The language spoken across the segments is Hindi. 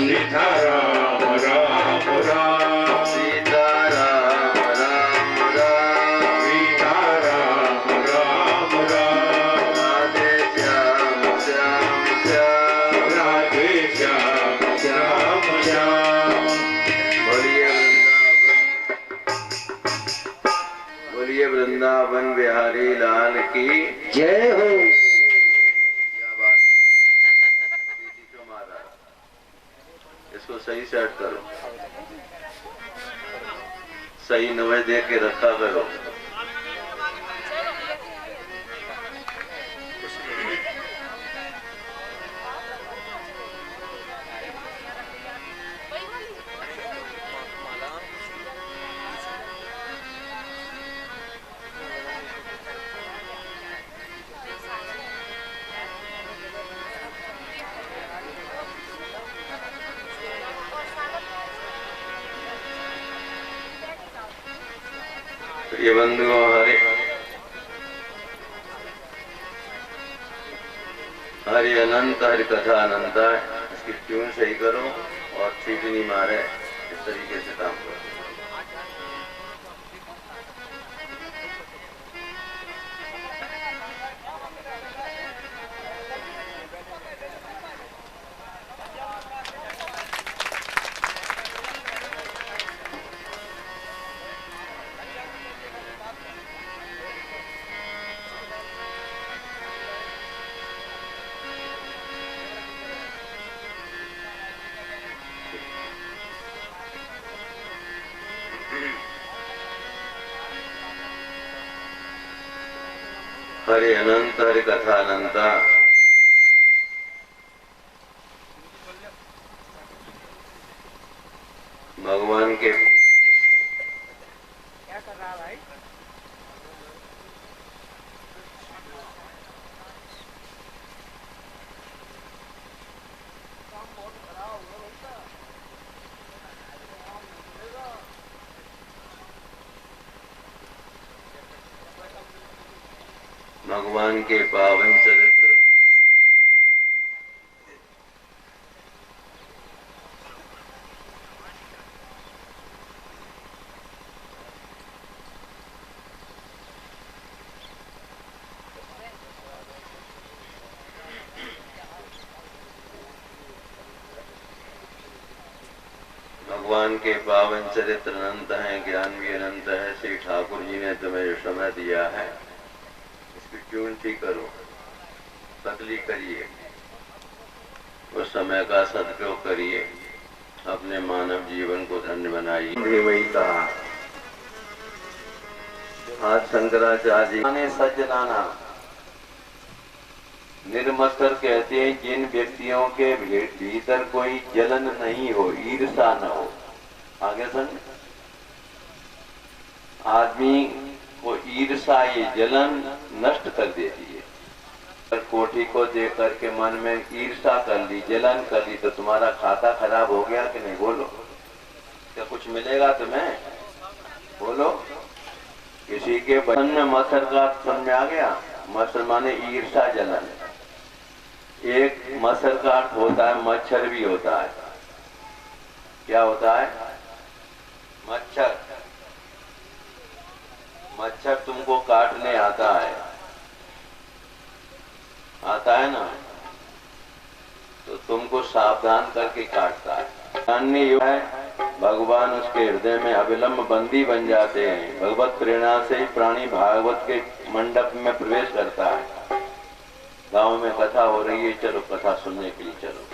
सीता राम राम राम सीता राम राम राम सीता राम राम राम राधे श्याम श्याम श्याम राधे श्याम श्याम श्याम बोलिए वृंदावन बिहारी लाल की जय हो। क्या बात है। महाराज इसको सही सेट करो, सही नवे दे के रखा करो। ये बंधुओं हरि अनंत हरि कथा अनंत है। इसकी ट्यून सही करो और सीटी नहीं मारे, इस तरीके से काम करो। हरि अनंत हरि कथा अनंता। भगवान के क्या कर रहा भाई? भगवान के पावन चरित्र भगवान के पावन चरित्र अनंत हैं, ज्ञान भी अनंत है। श्री ठाकुर जी ने तुम्हें जो समय दिया है इसकी ट्यून ठीक करो, पतली करिए, उस समय का सदुपयोग करिए, अपने मानव जीवन को धन्य बनाइए। वही कहा आज शंकराचार्य जी ने सज्जनाना निर्मत्सर कहते हैं जिन व्यक्तियों के भीतर कोई जलन नहीं हो, ईर्षा न हो। आगे सुन, आदमी को ईर्षा ये जलन नष्ट कर देती है। अगर कोठी को देख करके मन में ईर्षा कर ली, जलन कर ली, तो तुम्हारा खाता खराब हो गया कि नहीं? बोलो, क्या कुछ मिलेगा तुम्हें? बोलो। किसी के बचन में मत्सर का समझ में आ गया? मत्सर माने ईर्षा जलन। एक मत्सर का अर्थ होता है मच्छर भी होता है। क्या होता है? मच्छर। मच्छर तुमको काटने आता है ना, तो तुमको सावधान करके काटता है। जानने योग्य है, भगवान उसके हृदय में अविलंब बंदी बन जाते हैं। भगवत प्रेरणा से ही प्राणी भागवत के मंडप में प्रवेश करता है। गांव में कथा हो रही है, चलो कथा सुनने के लिए चलो।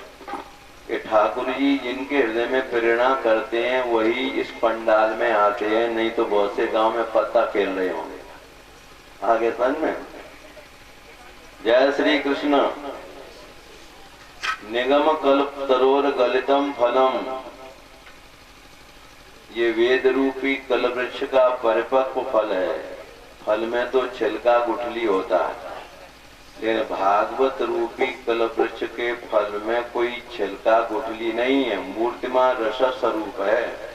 ये ठाकुर जी जिनके हृदय में प्रेरणा करते हैं वही इस पंडाल में आते हैं, नहीं तो बहुत से गांव में पत्ता खेल रहे होंगे। आगे सन में जय श्री कृष्ण। निगम कल्प तरोर गलितम फलम, ये वेद रूपी कल्पवृक्ष का परिपक्व फल है। फल में तो छिलका गुठली होता है, लेकिन भागवत रूपी कल्पवृक्ष के फल में कोई छिलका गुठली नहीं है, मूर्तिमान रस स्वरूप है।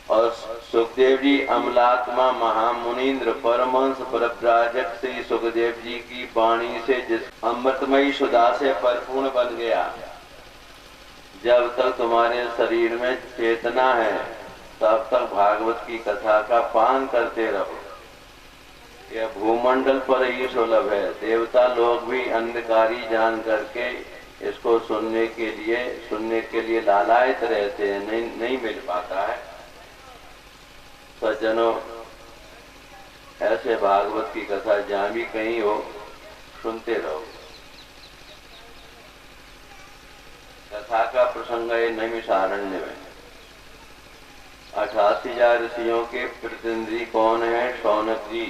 और सुखदेव जी अमलात्मा महामुनीन्द्र परमहंस परव्राजक श्री सुखदेव जी की वाणी से जिस अमृतमयी सुधा से परिपूर्ण बन गया, जब तक तुम्हारे शरीर में चेतना है तब तक भागवत की कथा का पान करते रहो। यह भूमंडल पर ही सुलभ है। देवता लोग भी अंधकारी जान करके इसको सुनने के लिए लालायित रहते हैं, नहीं मिल पाता है। सज्जनों, ऐसे भागवत की कथा जहां भी कहीं हो सुनते रहो। कथा का प्रसंग है नैमिषारण्य में। 88,000 ऋषियों के प्रतिनिधि कौन है? शौनक जी।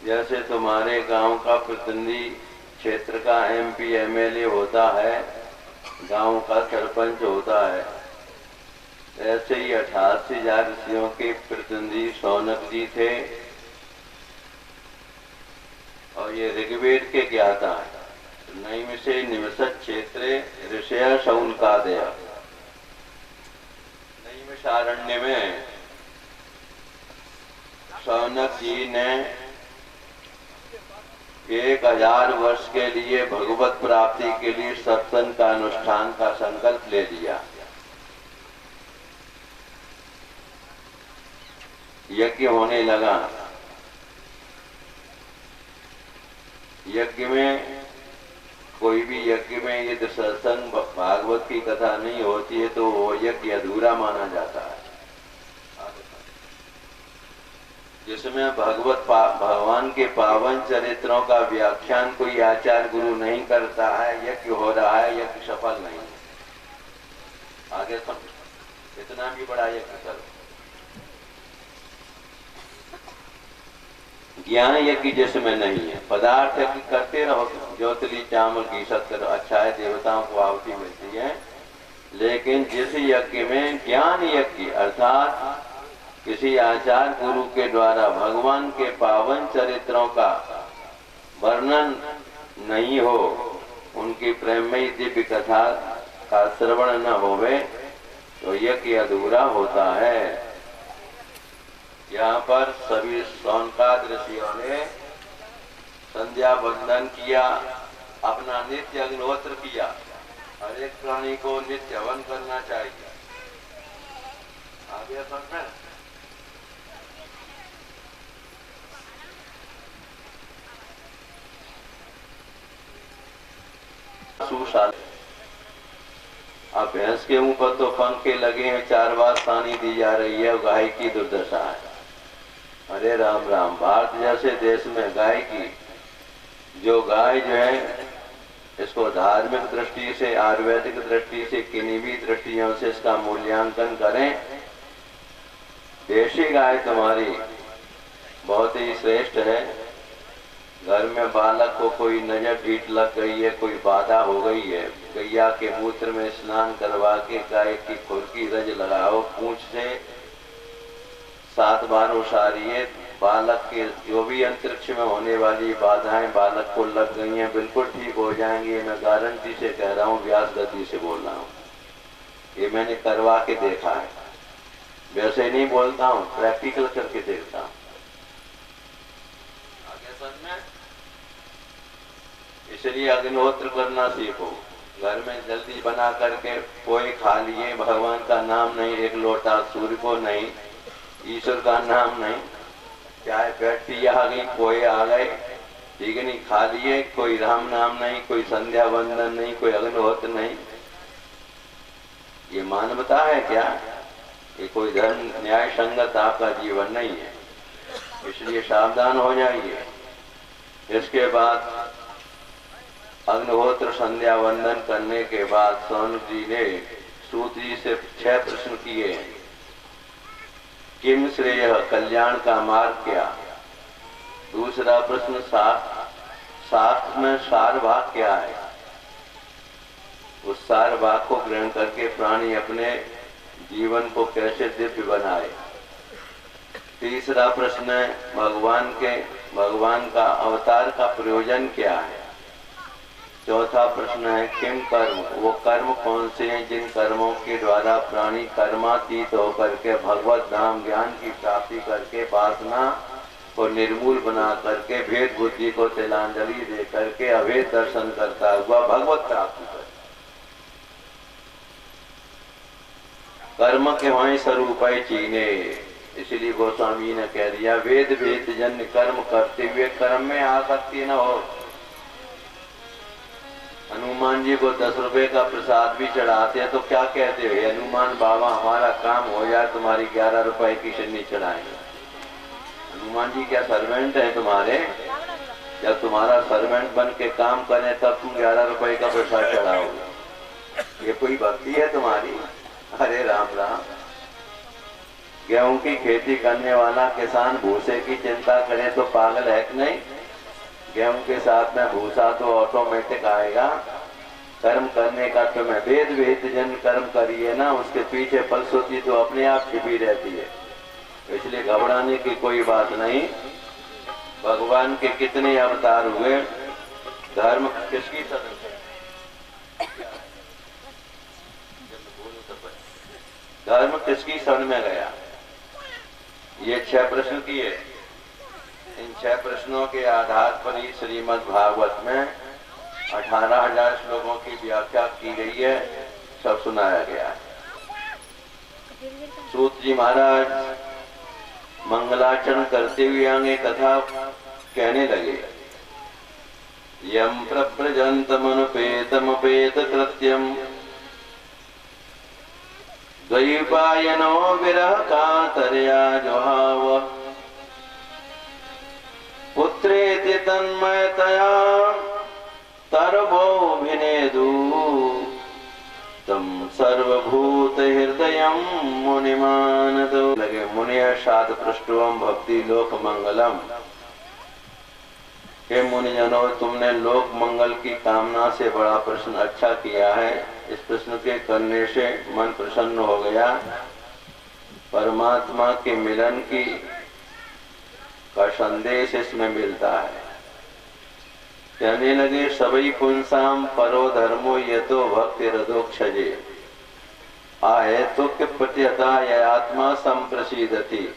जैसे तुम्हारे गांव का प्रतिनिधि क्षेत्र का MP MLA होता है, गांव का सरपंच होता है, ऐसे ही 88,000 ऋषियों के प्रतिनिधि शौनक जी थे और ये ऋग्वेद के ज्ञाता है। नैमिषे निवसत क्षेत्रे ऋषय शौनकादय। नैमिषारण्य में शौनक जी ने 1000 वर्ष के लिए भगवत प्राप्ति के लिए सत्संग का अनुष्ठान का संकल्प ले लिया। यज्ञ होने लगा। यज्ञ में कोई भी यज्ञ में यदि सत्संग भागवत की कथा नहीं होती है तो वो यज्ञ अधूरा माना जाता है। जिसमें भगवान के पावन चरित्रों का व्याख्यान कोई आचार्य गुरु नहीं करता है, यज्ञ हो रहा है, यज्ञ सफल नहीं है। आगे समझ, इतना भी बड़ा यज्ञ करो। ज्ञान यज्ञ जिसमें नहीं है। पदार्थ यज्ञ करते रहो, ज्योतिली चावल की सत्तर अच्छा है, देवताओं को आहुति मिलती है। लेकिन जिस यज्ञ में ज्ञान यज्ञ अर्थात किसी आचार्य गुरु के द्वारा भगवान के पावन चरित्रों का वर्णन नहीं हो, उनकी प्रेममयी दिव्य कथा का श्रवण न होवे तो यज्ञ अधूरा होता है। यहाँ पर सभी शौनकाद ऋषियों ने संध्या वंदन किया, अपना नित्य अग्निहोत्र किया। हर एक प्राणी को नित्य हवन करना चाहिए। आगे समझ में सुशाल। अब भैंस के मुंह पर तो पंखे लगे हैं, 4 बार पानी दी जा रही है, गाय की दुर्दशा है। अरे राम राम, भारत जैसे देश में गाय की जो है इसको धार्मिक दृष्टि से, आयुर्वेदिक दृष्टि से, किन्हीं भी दृष्टियों से इसका मूल्यांकन करें, देशी गाय तुम्हारी बहुत ही श्रेष्ठ है। घर में बालक को कोई नजर ढीठ लग गई है, कोई बाधा हो गई है, गैया के मूत्र में स्नान करवा के गाय की खुरकी रज लगाओ, पूंछ से 7 बार उछालिए। बालक के जो भी अंतरिक्ष में होने वाली बाधाएं बालक को लग गई हैं बिल्कुल ठीक हो जाएंगी। मैं गारंटी से कह रहा हूँ, व्यास गति से बोल रहा हूँ, ये मैंने करवा के देखा है। वैसे नहीं बोलता हूँ, प्रैक्टिकल करके देखता हूँ। आगे समझ में, इसलिए अग्निहोत्र करना सीखो। घर में जल्दी बना करके पोए खा लिए, भगवान का नाम नहीं, 1 लोटा सूर्य को नहीं, ईश्वर का नाम नहीं, चाय बैठी आ गई, पोए आ गए, ठीक है, नहीं खा लिए, कोई राम नाम नहीं, कोई संध्या वंदन नहीं, कोई अग्निहोत्र नहीं। ये मानवता है क्या? ये कोई धर्म न्याय संगत आपका जीवन नहीं है। इसलिए सावधान हो जाइए। इसके बाद अग्निहोत्र संध्या वंदन करने के बाद शौनक जी ने सूत जी से 6 प्रश्न किए। किम श्रेय, कल्याण का मार्ग क्या? दूसरा प्रश्न, शास्त्र में सार भाग क्या है? उस सार भाग को ग्रहण करके प्राणी अपने जीवन को कैसे दिव्य बनाए। तीसरा प्रश्न है, भगवान का अवतार का प्रयोजन क्या है? चौथा प्रश्न है, किम कर्म, वो कर्म कौन से हैं जिन कर्मों के द्वारा प्राणी कर्मातीत होकर के भगवत धाम ज्ञान की प्राप्ति करके वासना को निर्मूल बना करके भेद बुद्धि को तिलांजलि दे करके अभेद दर्शन करता हुआ भगवत प्राप्ति कर। कर्म के होए स्वरूप चीने। इसलिए गोस्वामी ने कह दिया वेद वेद जन्य कर्म करते हुए कर्म में आसक्ति न हो। हनुमान जी को 10 रुपए का प्रसाद भी चढ़ाते हैं तो क्या कहते हो, हनुमान बाबा हमारा काम हो जाए, तुम्हारी 11 रुपए की शनि चढ़ाएंगे। हनुमान जी क्या सर्वेंट है तुम्हारे? जब तुम्हारा सर्वेंट बन के काम करें तब तुम 11 रुपए का प्रसाद चढ़ाओगे। ये कोई भक्ति है तुम्हारी? अरे राम राम। गेहूं की खेती करने वाला किसान भूसे की चिंता करे तो पागल है कि नहीं? गेहूं के साथ में भूसा तो ऑटोमेटिक आएगा। कर्म करने का तुम्हें वेद वेद जन कर्म करिए ना, उसके पीछे फलश्रुति तो अपने आप छिपी रहती है। इसलिए घबराने की कोई बात नहीं। भगवान के कितने अवतार हुए, धर्म किसकी धर्म किसकी शरण में गया? ये 6 प्रश्न किए। इन 6 प्रश्नों के आधार पर ही श्रीमद् भागवत में 18,000 श्लोकों की व्याख्या की गई है, सब सुनाया गया है। सूत जी महाराज मंगलाचरण करते हुए आगे कथा कहने लगे। यम प्रव्रजन्तमनुपेतमपेत कृत्यम द्वैपायनो विरह कातर्या जुहाव पुत्रेति तन्मयतया तरवोऽभिनेदु तम सर्वभूत हृदयं मुनिमानदो। लगे मुनिय साध पृष्ठवम भक्ति लोक मंगलम। हे मुनिजनों, तुमने लोक मंगल की कामना से बड़ा प्रश्न अच्छा किया है। इस प्रश्न के करने से मन प्रसन्न हो गया। परमात्मा के मिलन की का संदेश इसमें मिलता है। कहने लगे सबई पुंसाम परो धर्मो यतो भक्ति रदोक्षजे आहे तो प्रत्यता यह आत्मा संप्रसिद्धति।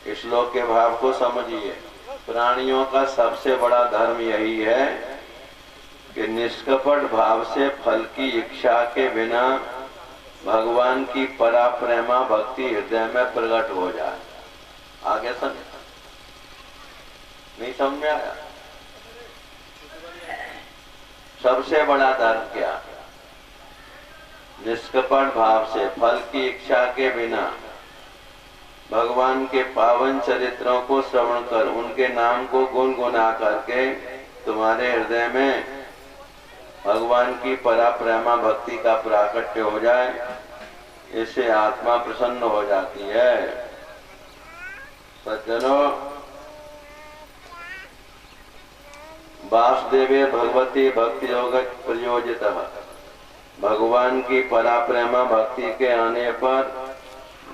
इस श्लोक के भाव को समझिए। प्राणियों का सबसे बड़ा धर्म यही है कि निष्कपट भाव से फल की इच्छा के बिना भगवान की परा प्रेमा भक्ति हृदय में प्रकट हो जाए। आगे समझ नहीं समझ में आया? सबसे बड़ा धर्म क्या? निष्कपट भाव से फल की इच्छा के बिना भगवान के पावन चरित्रों को श्रवण कर उनके नाम को गुनगुना करके तुम्हारे हृदय में भगवान की परा प्रेमा भक्ति का प्राकट्य हो जाए। इससे आत्मा प्रसन्न हो जाती है। सज्जनों, वासुदेवे भगवती भक्ति योग प्रयोजित। भगवान की परा प्रेमा भक्ति के आने पर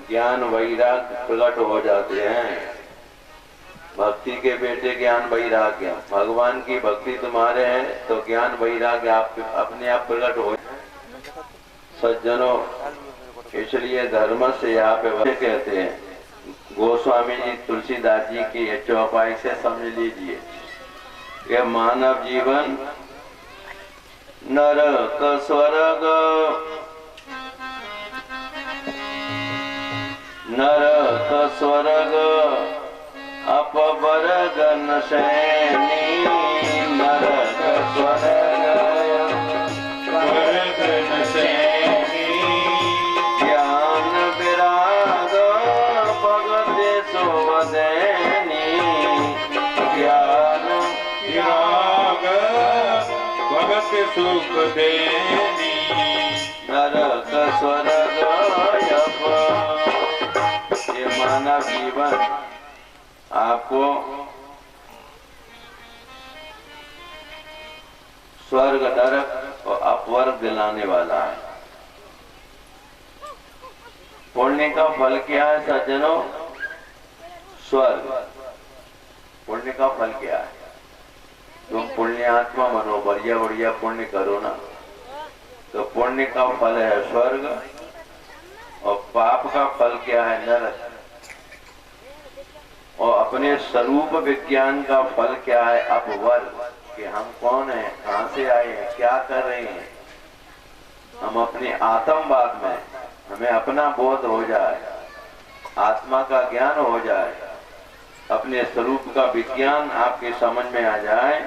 ज्ञान वैराग्य प्रकट हो जाते हैं। भक्ति के बेटे ज्ञान वैराग्य। भगवान की भक्ति तुम्हारे है तो ज्ञान वैराग्य आप अपने आप प्रकट हो। सज्जनों, इसलिए धर्म से यहाँ पे कहते हैं। गोस्वामी जी तुलसीदास जी की चौपाई से समझ लीजिए। यह मानव जीवन नरक स्वर्ग नरक स्वर्ग अपवर्ग नशैनी नरक स्वर्ग स्वर्ग नशैनी ज्ञान विराग भगते सुवदैनी ज्ञान विराग भगत सुख देनी नरक स्वर्ग ये मानव जीवन आपको स्वर्ग नरक और अपवर्ग दिलाने वाला है। पुण्य का फल क्या है सज्जनों? स्वर्ग। पुण्य का फल क्या है? तुम पुण्यात्मा बनो, बढ़िया बढ़िया पुण्य करो ना, तो पुण्य का फल है स्वर्ग और पाप का फल क्या है? नरक। और अपने स्वरूप विज्ञान का फल क्या है? अपवर्ग। कि हम कौन हैं, कहां से आए हैं, क्या कर रहे हैं। हम अपने आत्मवाद में हमें अपना बोध हो जाए, आत्मा का ज्ञान हो जाए, अपने स्वरूप का विज्ञान आपके समझ में आ जाए,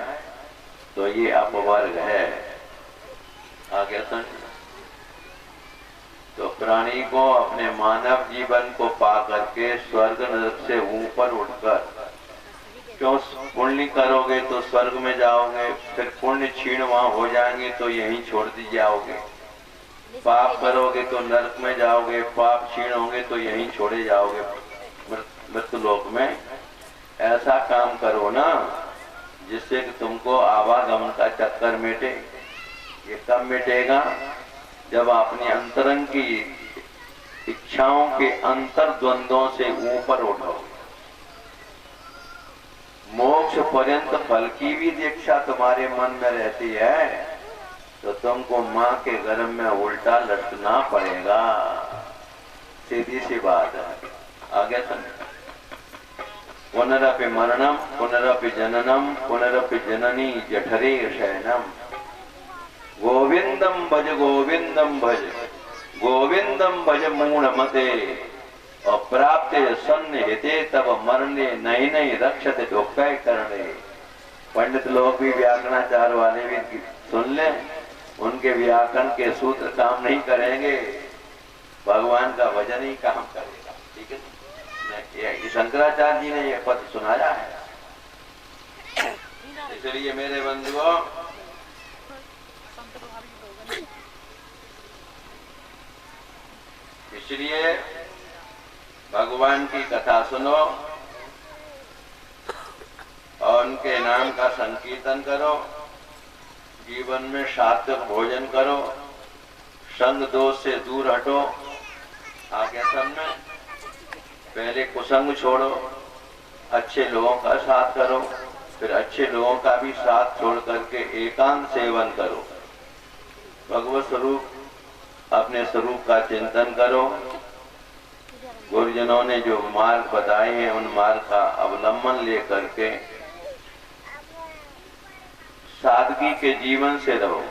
तो ये अपवर्ग है। आगे समझ। तो प्राणी को अपने मानव जीवन को पा करके स्वर्ग नरक से ऊपर उठकर, क्यों पुण्य करोगे तो स्वर्ग में जाओगे, फिर पुण्य क्षीण वहां हो जाएंगे तो यहीं छोड़ दी जाओगे, पाप करोगे तो नरक में जाओगे, पाप क्षीण होंगे तो यहीं छोड़े जाओगे मृत्युलोक में। ऐसा काम करो ना जिससे कि तुमको आवागमन का चक्कर मिटे। ये कब मिटेगा? जब अपने अंतरंग की इच्छाओं के अंतर्द्वंद्वों से ऊपर उठो। मोक्ष पर्यंत फल की भी दीक्षा तुम्हारे मन में रहती है तो तुमको मां के गर्भ में उल्टा लटकना पड़ेगा। सीधी सी बात है। आगे सुन। पुनरपि मरणम पुनरपि जननम पुनरपि जननी जठरे शयनम। गोविंदम भज गोविंदम भज गोविंदम भज मूढ़मते और प्राप्ते सन्निहिते तब मरने नहीं नहीं रक्षते ढोकै करने। पंडित लोग भी व्याकरणाचार वाले भी सुन ले, उनके व्याकरण के सूत्र काम नहीं करेंगे, भगवान का वजन ही काम करेगा। ठीक है, ये शंकराचार्य जी ने यह पद सुनाया है। इसलिए मेरे बंधुओं, इसलिए भगवान की कथा सुनो और उनके नाम का संकीर्तन करो, जीवन में सात्विक भोजन करो, संग दोष से दूर हटो। आगे समय पहले कुसंग छोड़ो, अच्छे लोगों का साथ करो, फिर अच्छे लोगों का भी साथ छोड़ करके एकांत सेवन करो। भगवत स्वरूप अपने स्वरूप का चिंतन करो। गुरुजनों ने जो मार्ग बताए हैं उन मार्ग का अवलंबन लेकर के सादगी के जीवन से रहो।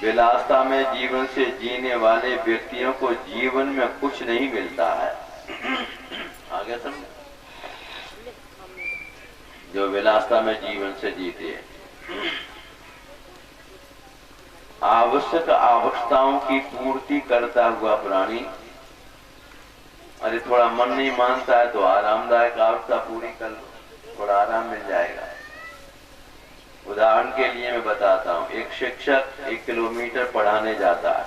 विलासता में जीवन से जीने वाले व्यक्तियों को जीवन में कुछ नहीं मिलता है। आगे समझ। जो विलासता में जीवन से जीते हैं, आवश्यक आवश्यकताओं की पूर्ति करता हुआ प्राणी, अरे थोड़ा मन नहीं मानता है तो आरामदायक आवश्यकता पूरी कर लो, थोड़ा आराम मिल जाएगा। उदाहरण के लिए मैं बताता हूँ, एक शिक्षक 1 किलोमीटर पढ़ाने जाता है।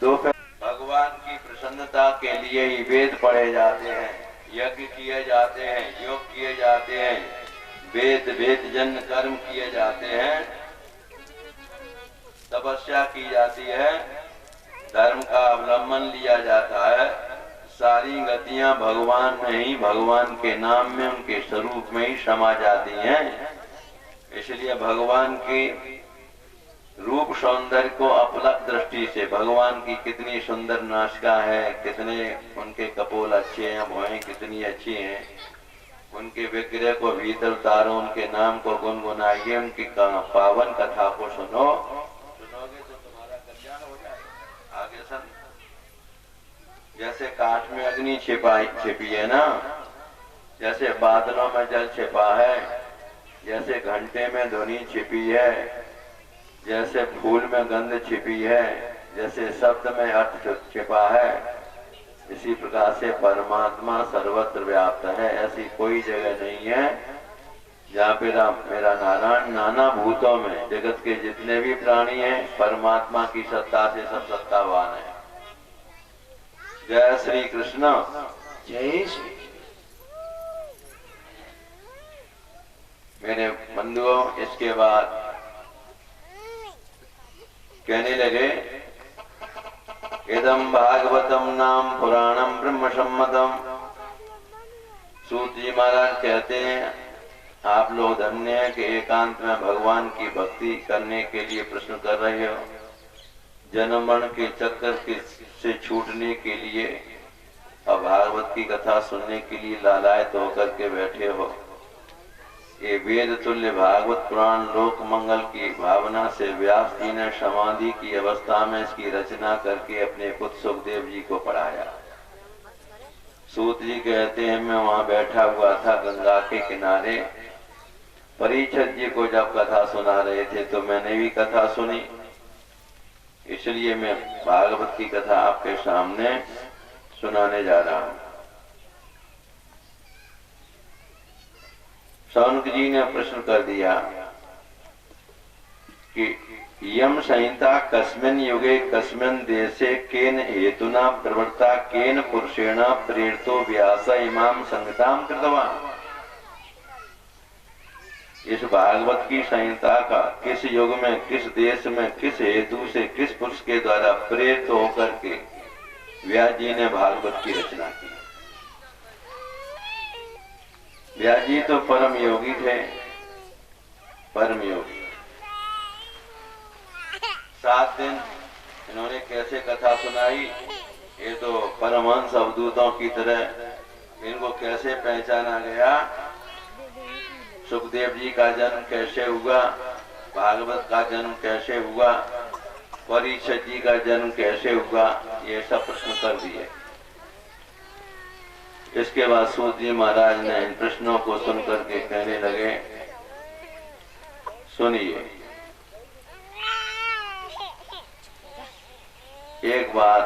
दोपहर भगवान की प्रसन्नता के लिए ही वेद पढ़े जाते हैं, यज्ञ किए जाते हैं, योग किए जाते हैं, वेद जन्य कर्म किए जाते हैं, तपस्या की जाती है, धर्म का अवलंबन लिया जाता है। सारी गतियां भगवान में ही, भगवान के नाम में, उनके स्वरूप में ही समा जाती हैं। इसलिए भगवान की रूप सौंदर्य को अपलक दृष्टि से, भगवान की कितनी सुंदर नासिका है, कितने उनके कपोल अच्छे हैं, भौहें कितनी अच्छी हैं, उनके विग्रह को भीतर उतारो, उनके नाम को गुनगुनाइए, उनकी पावन कथा को सुनो। सुनोगे तो तुम्हारा कल्याण हो जाएगा। आगे सुन। जैसे काठ में अग्नि छिपी है ना, जैसे बादलों में जल छिपा है, जैसे घंटे में ध्वनि छिपी है, जैसे फूल में गंध छिपी है, जैसे शब्द में अर्थ छिपा है, इसी प्रकार से परमात्मा सर्वत्र व्याप्त है। ऐसी कोई जगह नहीं है जहाँ पे मेरा नारायण नाना भूतों में, जगत के जितने भी प्राणी हैं परमात्मा की सत्ता से सब सत्तावान है। जय श्री कृष्ण। जय श्री। मेरे बंधुओं, इसके बाद कहने लगे, इदम भागवतम नाम पुराणम ब्रह्म सम्मतम। सूत जी महाराज कहते हैं, आप लोग धन्य हैं कि एकांत में भगवान की भक्ति करने के लिए प्रश्न कर रहे हो, जन्म मरण के चक्कर से छूटने के लिए और भागवत की कथा सुनने के लिए लालायत होकर के बैठे हो। ये वेद तुल्य भागवत पुराण लोक मंगल की भावना से व्यास जी ने समाधि की अवस्था में इसकी रचना करके अपने पुत्र सुखदेव जी को पढ़ाया। सूत जी कहते हैं मैं वहां बैठा हुआ था गंगा के किनारे, परीक्षित जी को जब कथा सुना रहे थे तो मैंने भी कथा सुनी, इसलिए मैं भागवत की कथा आपके सामने सुनाने जा रहा हूं। शौनक जी ने प्रश्न कर दिया कि यम संहिता कस्मिन युगे कस्मिन देशे केन हेतुना प्रवृत्ता केन पुरुषेण प्रेरितो व्यास इमाम संहिताम कृतवान। इस भागवत की संहिता का किस युग में, किस देश में, किस हेतु से, किस पुरुष के द्वारा प्रेरित होकर के व्यास जी ने भागवत की रचना की। व्यास जी तो परम योगी थे, परम योगी। 7 दिन इन्होंने कैसे कथा सुनाई, ये तो परमहंस अवधूतों की तरह इनको कैसे पहचाना गया। सुखदेव जी का जन्म कैसे हुआ, भागवत का जन्म कैसे हुआ, परीक्षित जी का जन्म कैसे हुआ, ये सब प्रश्न कर दिए। इसके बाद सूत जी महाराज ने इन प्रश्नों को सुनकर के कहने लगे, सुनिए, एक बार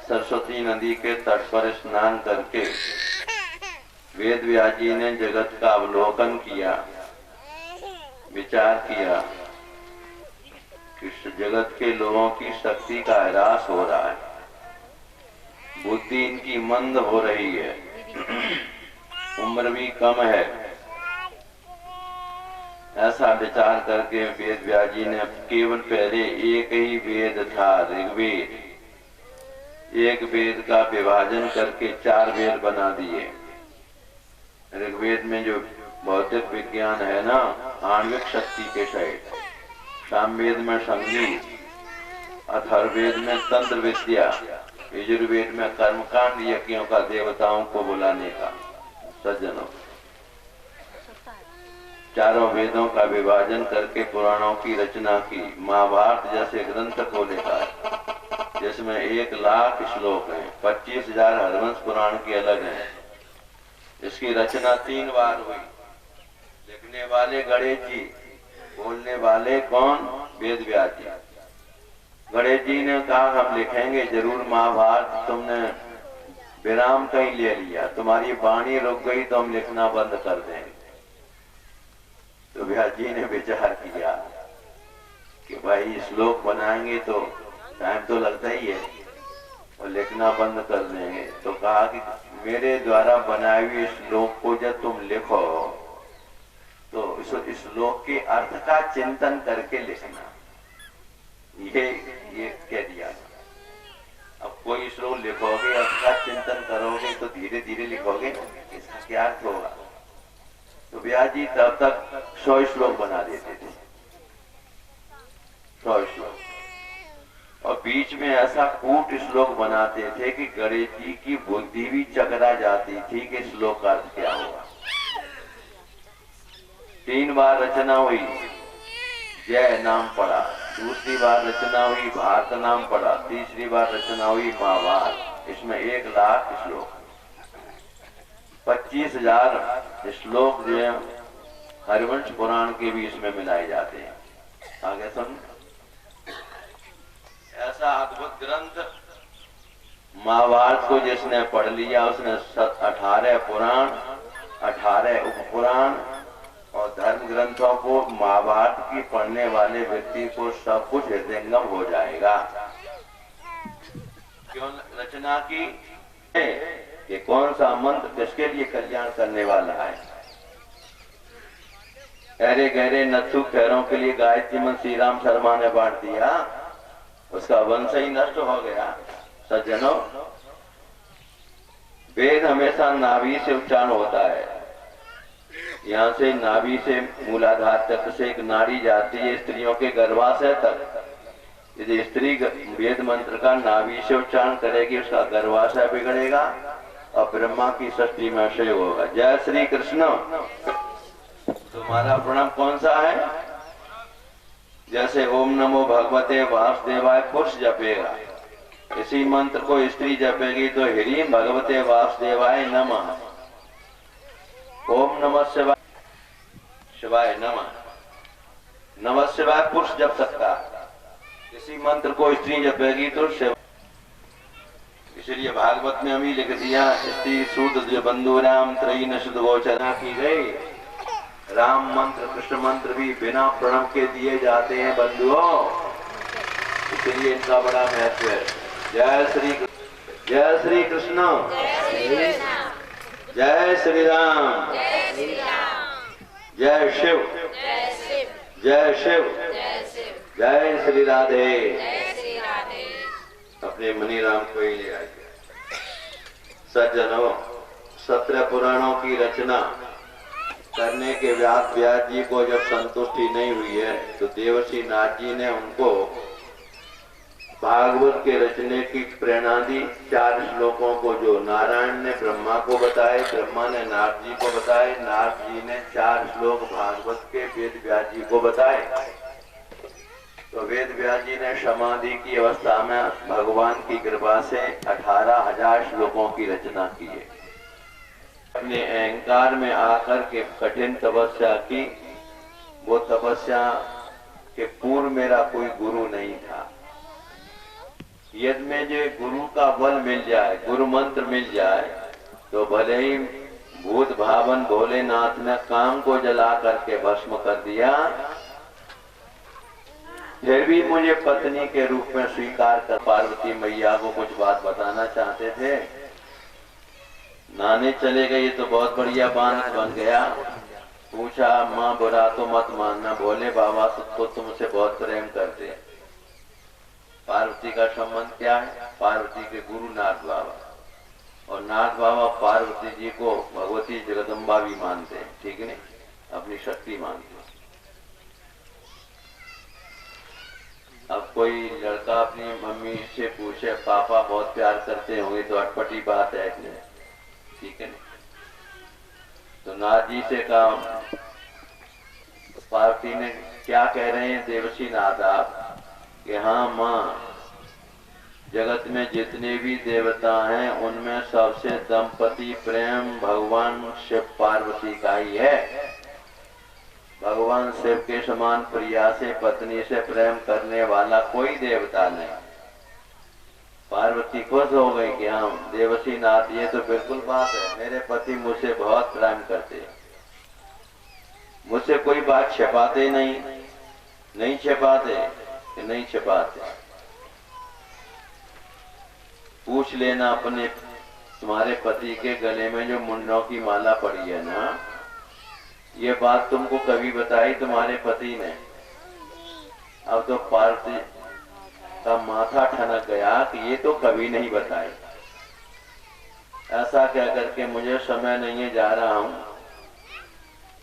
सरस्वती नदी के तट पर स्नान करके वेद व्यास जी ने जगत का अवलोकन किया, विचार किया कि इस जगत के लोगों की शक्ति का ह्रास हो रहा है, बुद्धि इनकी मंद हो रही है, उम्र भी कम है। ऐसा विचार करके वेद व्यास जी ने केवल पहले एक ही वेद था ऋग्वेद, एक वेद का विभाजन करके 4 वेद बना दिए। ऋग्वेद में जो भौतिक विज्ञान है ना, आणविक शक्ति के सहित, सामवेद में संगीत, अथर्ववेद में तंत्र विद्या, यजुर्वेद में कर्मकांड यज्ञों का देवताओं को बुलाने का। सज्जनों, 4 वेदों का विभाजन करके पुराणों की रचना की। महाभारत जैसे ग्रंथ को लिखा है जिसमें 1 लाख श्लोक हैं, 25,000 हरवंश पुराण के अलग हैं। इसकी रचना 3 बार हुई। लिखने वाले गणेश जी, बोलने वाले कौन? वेद व्यास जी। गणेश जी ने कहा हम लिखेंगे जरूर महाभारत, तुमने विराम कहीं ले लिया, तुम्हारी वाणी रुक गई तो हम लिखना बंद कर देंगे। तो व्यास जी ने विचार किया कि भाई श्लोक बनाएंगे तो टाइम तो लगता ही है, और लिखना बंद कर देंगे। तो कहा कि मेरे द्वारा बनाए हुए श्लोक को जब तुम लिखो तो इस श्लोक के अर्थ का चिंतन करके लिखना। ये कह दिया। अब कोई श्लोक लिखोगे, अर्थ का चिंतन करोगे तो धीरे धीरे लिखोगे, इसका क्या अर्थ होगा। तो व्यास जी तब तक 100 श्लोक बना देते थे, 100 श्लोक, और बीच में ऐसा कूट श्लोक बनाते थे कि गणेश जी की बुद्धि भी चकरा जाती थी कि श्लोक का अर्थ क्या होगा। 3 बार रचना हुई, जय नाम पड़ा, दूसरी बार रचना हुई भारत नाम पड़ा, तीसरी बार रचना हुई महाभारत। इसमें 1 लाख श्लोक, 25,000 श्लोक जो है हरिवंश पुराण के भी इसमें मिलाए जाते हैं। आगे सुन, ऐसा अद्भुत ग्रंथ महाभारत को जिसने पढ़ लिया उसने 18 पुराण, 18 उपपुराण और धर्म ग्रंथों को महाभारत की पढ़ने वाले व्यक्ति को सब कुछ हृदयंगम हो जाएगा। क्यों रचना की? कि कौन सा मंत्र किसके लिए कल्याण करने वाला है। अरे गहरे नथु खैरों के लिए गायत्री मंत्र श्री राम शर्मा ने बांट दिया, उसका वंश ही नष्ट हो गया। सज्जनों, वेद हमेशा नाभि से उच्चारण होता है। यहाँ से नाभि से मूलाधार तक से एक नाड़ी जाती है स्त्रियों के गर्भाशय तक। यदि स्त्री वेद मंत्र का नाभि से उच्चारण करेगी उसका गर्भाशय बिगड़ेगा और ब्रह्मा की सृष्टि में क्षय होगा। जय श्री कृष्ण। तुम्हारा प्रणव कौन सा है? जैसे ओम नमो भगवते वासुदेवाय पुरुष जपेगा, इसी मंत्र को स्त्री जपेगी तो ह्रीं भगवते वासुदेवाय नमः। ओम नमः शिवाय शिवाय नमः, नमः शिवाय पुरुष जप सकता है, इसी मंत्र को स्त्री जपेगी तो शिव। इसलिए भागवत में अभी लिख दिया, स्त्री सूद बंधु राम त्रयी न शुद्ध गोचरा की गई। राम मंत्र कृष्ण मंत्र भी बिना प्रणव के दिए जाते हैं बंधुओं, इसलिए इनका बड़ा महत्व है। जय श्री कृष्ण, जय श्री कृष्ण, जय श्री राम, जय शिव, जय शिव, जय श्री राधे। अपने मनी राम को ही ले आइए। सज्जनों, 17 पुराणों की रचना करने के व्यास व्यास जी को जब संतुष्टि नहीं हुई है तो देवर्षि नाथ जी ने उनको भागवत के रचने की प्रेरणा दी। 4 श्लोकों को जो नारायण ने ब्रह्मा को बताए, ब्रह्मा ने नारद जी को बताए, नारद जी ने 4 श्लोक भागवत के वेद व्यास जी को बताए। तो वेद व्यास जी ने समाधि की अवस्था में भगवान की कृपा से 18,000 श्लोकों की रचना की है। अपने अहंकार में आकर के कठिन तपस्या की। वो तपस्या के पूर्व मेरा कोई गुरु नहीं था। यदि में जो गुरु का बल मिल जाए, गुरु मंत्र मिल जाए, तो भले ही भूत भावन भोलेनाथ ने काम को जला करके भस्म कर दिया, फिर भी मुझे पत्नी के रूप में स्वीकार कर पार्वती मैया को कुछ बात बताना चाहते थे। नाने चले गए, ये तो बहुत बढ़िया बात बन गया। पूछा, माँ बुरा तो मत मानना, भोले बाबा तो तुमसे बहुत प्रेम करते हैं। पार्वती का संबंध क्या है? पार्वती के गुरु नाथ बाबा, और नाथ बाबा पार्वती जी को भगवती जगदम्बा भी मानते हैं, ठीक है, अपनी शक्ति मानते हैं। अब कोई लड़का अपनी मम्मी से पूछे, पापा बहुत प्यार करते होंगे, तो अटपटी बात है, ठीक है। तो नाथ जी से कहा, पार्वती ने क्या कह रहे हैं देवर्षि नाथ आप? कि हाँ माँ, जगत में जितने भी देवता हैं उनमें सबसे दंपति प्रेम भगवान शिव पार्वती का ही है। भगवान शिव के समान प्रिया से पत्नी से प्रेम करने वाला कोई देवता नहीं। पार्वती खुश हो गई कि हाँ देवर्षि नाथ, ये तो बिल्कुल बात है, मेरे पति मुझसे बहुत प्रेम करते हैं, मुझसे कोई बात छिपाते नहीं छिपाते, नहीं छिपाते। पूछ लेना अपने, तुम्हारे पति के गले में जो मुंडों की माला पड़ी है ना, ये बात तुमको कभी बताई तुम्हारे पति ने? अब तो पार्वती का माथा ठनक गया कि ये तो कभी नहीं बताई। ऐसा क्या करके मुझे समय नहीं है, जा रहा हूं।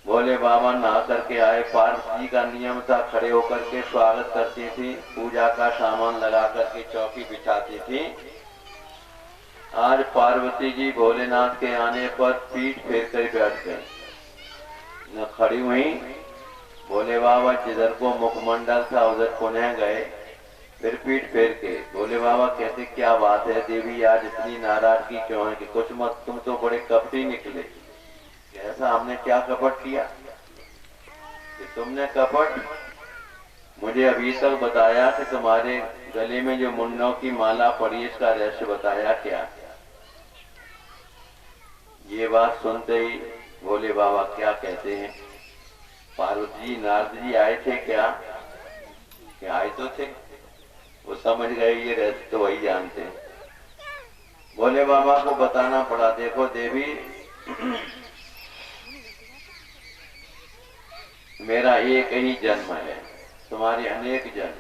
भोले बाबा नहा करके आए। पार्वती का नियम था खड़े होकर के स्वागत करती थी, पूजा का सामान लगा करके चौकी बिछाती थी। आज पार्वती जी भोलेनाथ के आने पर पीठ फेर कर बैठ गई, न खड़ी हुई। भोले बाबा जिधर को मुखमंडल था उधर पुनः गए, फिर पीठ फेर के। भोले बाबा कहते, क्या बात है देवी, आज इतनी नाराजगी क्यों है? कि कुछ मत, तुम तो बड़े कपटी निकले। ऐसा हमने क्या कपट किया कि तुमने कपट? मुझे अभी तक बताया कि तुम्हारे गले में जो मुंडों की माला पड़ी, इसका रहस्य बताया क्या? ये बात सुनते ही भोले बाबा क्या कहते हैं, पार्वती जी नारद जी आए थे क्या? आए तो थे, वो समझ गए ये रहस्य तो वही जानते हैं। भोले बाबा को बताना पड़ा, देखो देवी, मेरा एक ही जन्म है, तुम्हारे अनेक जन्म,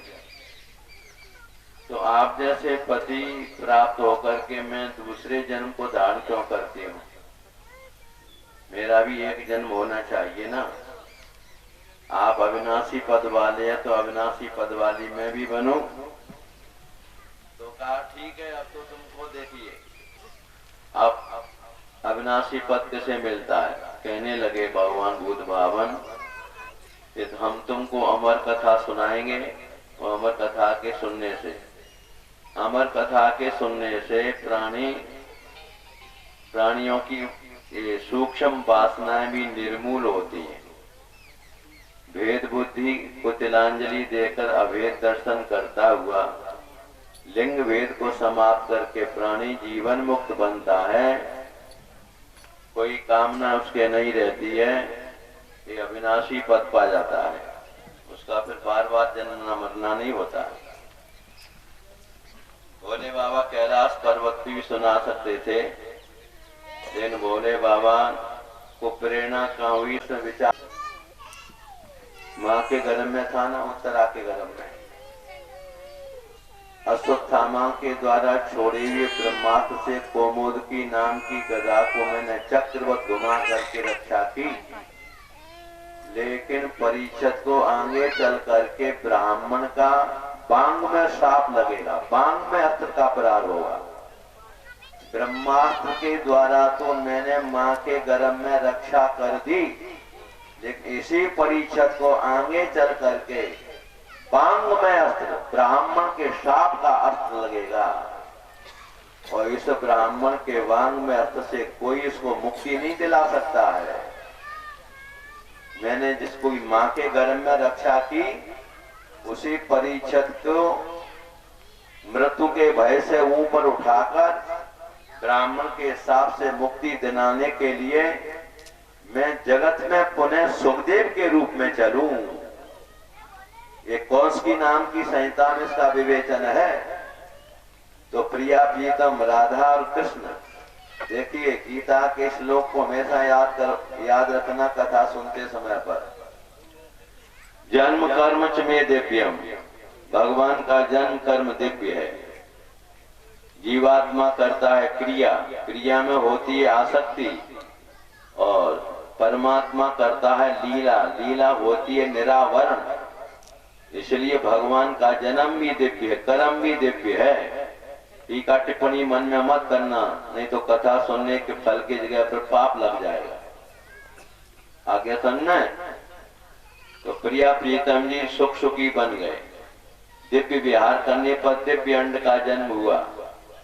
तो आप जैसे पति प्राप्त होकर के मैं दूसरे जन्म को धारण क्यों करती हूँ? मेरा भी एक जन्म होना चाहिए ना। आप अविनाशी पद वाले हैं तो अविनाशी पद वाली मैं भी बनूं। तो कहा ठीक है, अब तो तुमको देखिए अब अविनाशी पद कैसे मिलता है। कहने लगे भगवान बुद्ध भावन, ये तो हम तुमको अमर कथा सुनाएंगे और अमर कथा के सुनने से प्राणियों की ये सूक्ष्म वासनाएं भी निर्मूल होती हैं। भेद बुद्धि को तिलांजलि देकर अभेद दर्शन करता हुआ लिंग भेद को समाप्त करके प्राणी जीवन मुक्त बनता है। कोई कामना उसके नहीं रहती है, ये अविनाशी पद पा जाता है, उसका फिर बार बार जन्मना मरना नहीं होता। भोले बाबा कैलाश पर्वत भी सुना सकते थे, लेकिन भोले बाबा को प्रेरणा कहाँ हुई इसमें विचार। माँ के गर्भ में था ना, उत्तरा के गर्भ में अश्वत्थामा के द्वारा छोड़ी हुई ब्रह्मास्त्र से कौमुदकी नाम की गदा को मैंने चक्रवत घुमा करके रक्षा की, लेकिन परीक्षित को आगे चल करके ब्राह्मण का बांग में श्राप लगेगा, बांग में अस्त्र का प्रहार होगा। ब्रह्मास्त्र के द्वारा तो मैंने माँ के गर्भ में रक्षा कर दी, लेकिन इसी परीक्षित को आगे चल करके बांग में अस्त्र, ब्राह्मण के श्राप का अस्त्र लगेगा, और इस ब्राह्मण के बांग में अस्त्र से कोई इसको मुक्ति नहीं दिला सकता है। मैंने जिसको माँ के गर्भ में रक्षा की, उसी परीक्षित को मृत्यु के भय से ऊपर उठाकर ब्राह्मण के श्राप से मुक्ति दिलाने के लिए मैं जगत में पुनः सुखदेव के रूप में चलूं। ये कौन की नाम की संहिता में इसका विवेचन है। तो प्रिया प्रीतम राधा और कृष्ण, देखिए गीता के श्लोक को हमेशा याद रखना कथा सुनते समय पर। जन्म कर्म च में दिव्यम, भगवान का जन्म कर्म दिव्य है। जीवात्मा करता है क्रिया, क्रिया में होती है आसक्ति, और परमात्मा करता है लीला, लीला होती है निरावरण। इसलिए भगवान का जन्म भी दिव्य है, कर्म भी दिव्य है। टीका टिप्पणी मन में मत करना, नहीं तो कथा सुनने के फल की जगह पर पाप लग जाएगा। आगे सुनना। तो प्रिया प्रीतम जी सुख सुखी बन गए। दिव्य विहार करने पर दिव्य अंड का जन्म हुआ,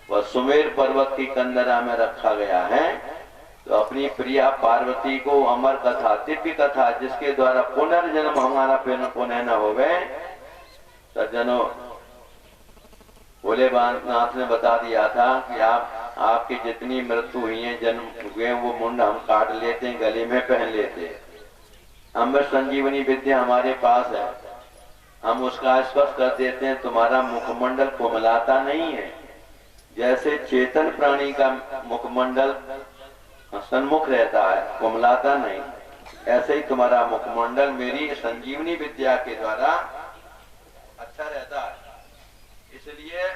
वह सुमेर पर्वत की कंदरा में रखा गया है। तो अपनी प्रिया पार्वती को अमर कथा, दिव्य कथा, जिसके द्वारा पुनर्जन्म हमारा पुनः न होवे, सज्जनों भोलेनाथ ने बता दिया था कि आपकी जितनी मृत्यु हुई है, जन्म हुए, वो मुंड हम काट लेते हैं, गले में पहन लेते हैं। अमृत संजीवनी विद्या हमारे पास है, हम उसका स्पर्श कर देते हैं, तुम्हारा मुखमंडल कोमलाता नहीं है। जैसे चेतन प्राणी का मुखमंडल सन्मुख रहता है, कोमलाता नहीं, ऐसे ही तुम्हारा मुखमंडल मेरी संजीवनी विद्या के द्वारा अच्छा रहता है। इसलिए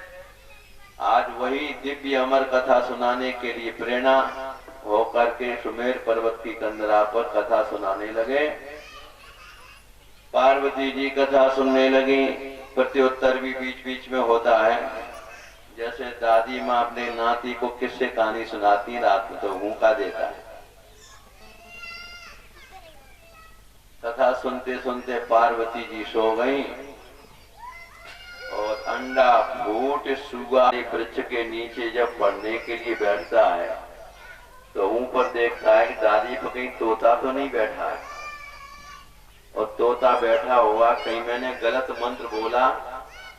आज वही दिव्य अमर कथा सुनाने के लिए प्रेरणा होकर के सुमेर पर्वत की कंदरा पर कथा सुनाने लगे। पार्वती जी कथा सुनने लगी, प्रत्युत्तर भी बीच बीच में होता है। जैसे दादी माँ अपने नाती को किससे कहानी सुनाती है, रात में तो भूखा देता है। कथा सुनते सुनते पार्वती जी सो गई, और अंडा फूट सुगा वृक्ष के नीचे जब पढ़ने के लिए बैठता है, तो ऊपर देखता है कि दादी पर कहीं तोता तो नहीं बैठा है, और तोता बैठा हुआ, कहीं मैंने गलत मंत्र बोला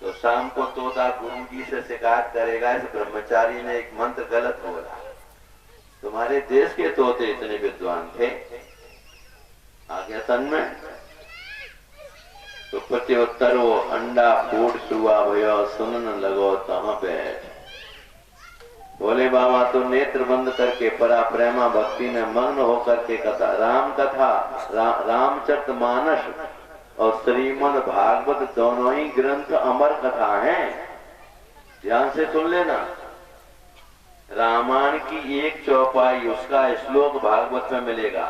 तो शाम को तोता गुरु जी से शिकायत करेगा, इस ब्रह्मचारी ने एक मंत्र गलत बोला। तुम्हारे देश के तोते इतने विद्वान थे। आगे सन में तो प्रत्युत्तर वो अंडा फूट सुआ भयो, सुनन लगो तहाँ बैठ। भोले बाबा तो नेत्र बंद करके परा प्रेमा भक्ति में मग्न होकर के कथा, राम कथा, रामचरितमानस और श्रीमद् भागवत दोनों ही ग्रंथ अमर कथा हैं। ध्यान से सुन लेना। रामायण की एक चौपाई उसका श्लोक भागवत में मिलेगा,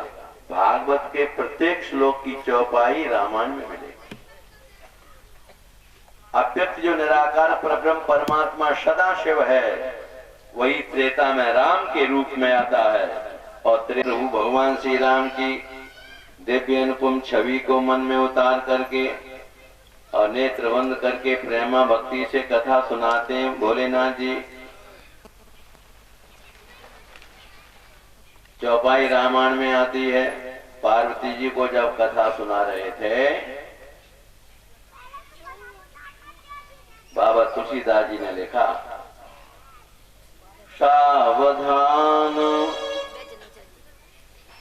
भागवत के प्रत्येक श्लोक की चौपाई रामायण में मिलेगी। अव्यक्त जो निराकार परब्रह्म परमात्मा सदा शिव है, वही त्रेता में राम के रूप में आता है, और त्रेता भगवान श्री राम की दिव्य अनुपम छवि को मन में उतार करके और नेत्र बंद करके प्रेमा भक्ति से कथा सुनाते हैं भोलेनाथ जी। चौपाई रामायण में आती है, पार्वती जी को जब कथा सुना रहे थे बाबा तुलसीदास जी ने लिखा, सावधान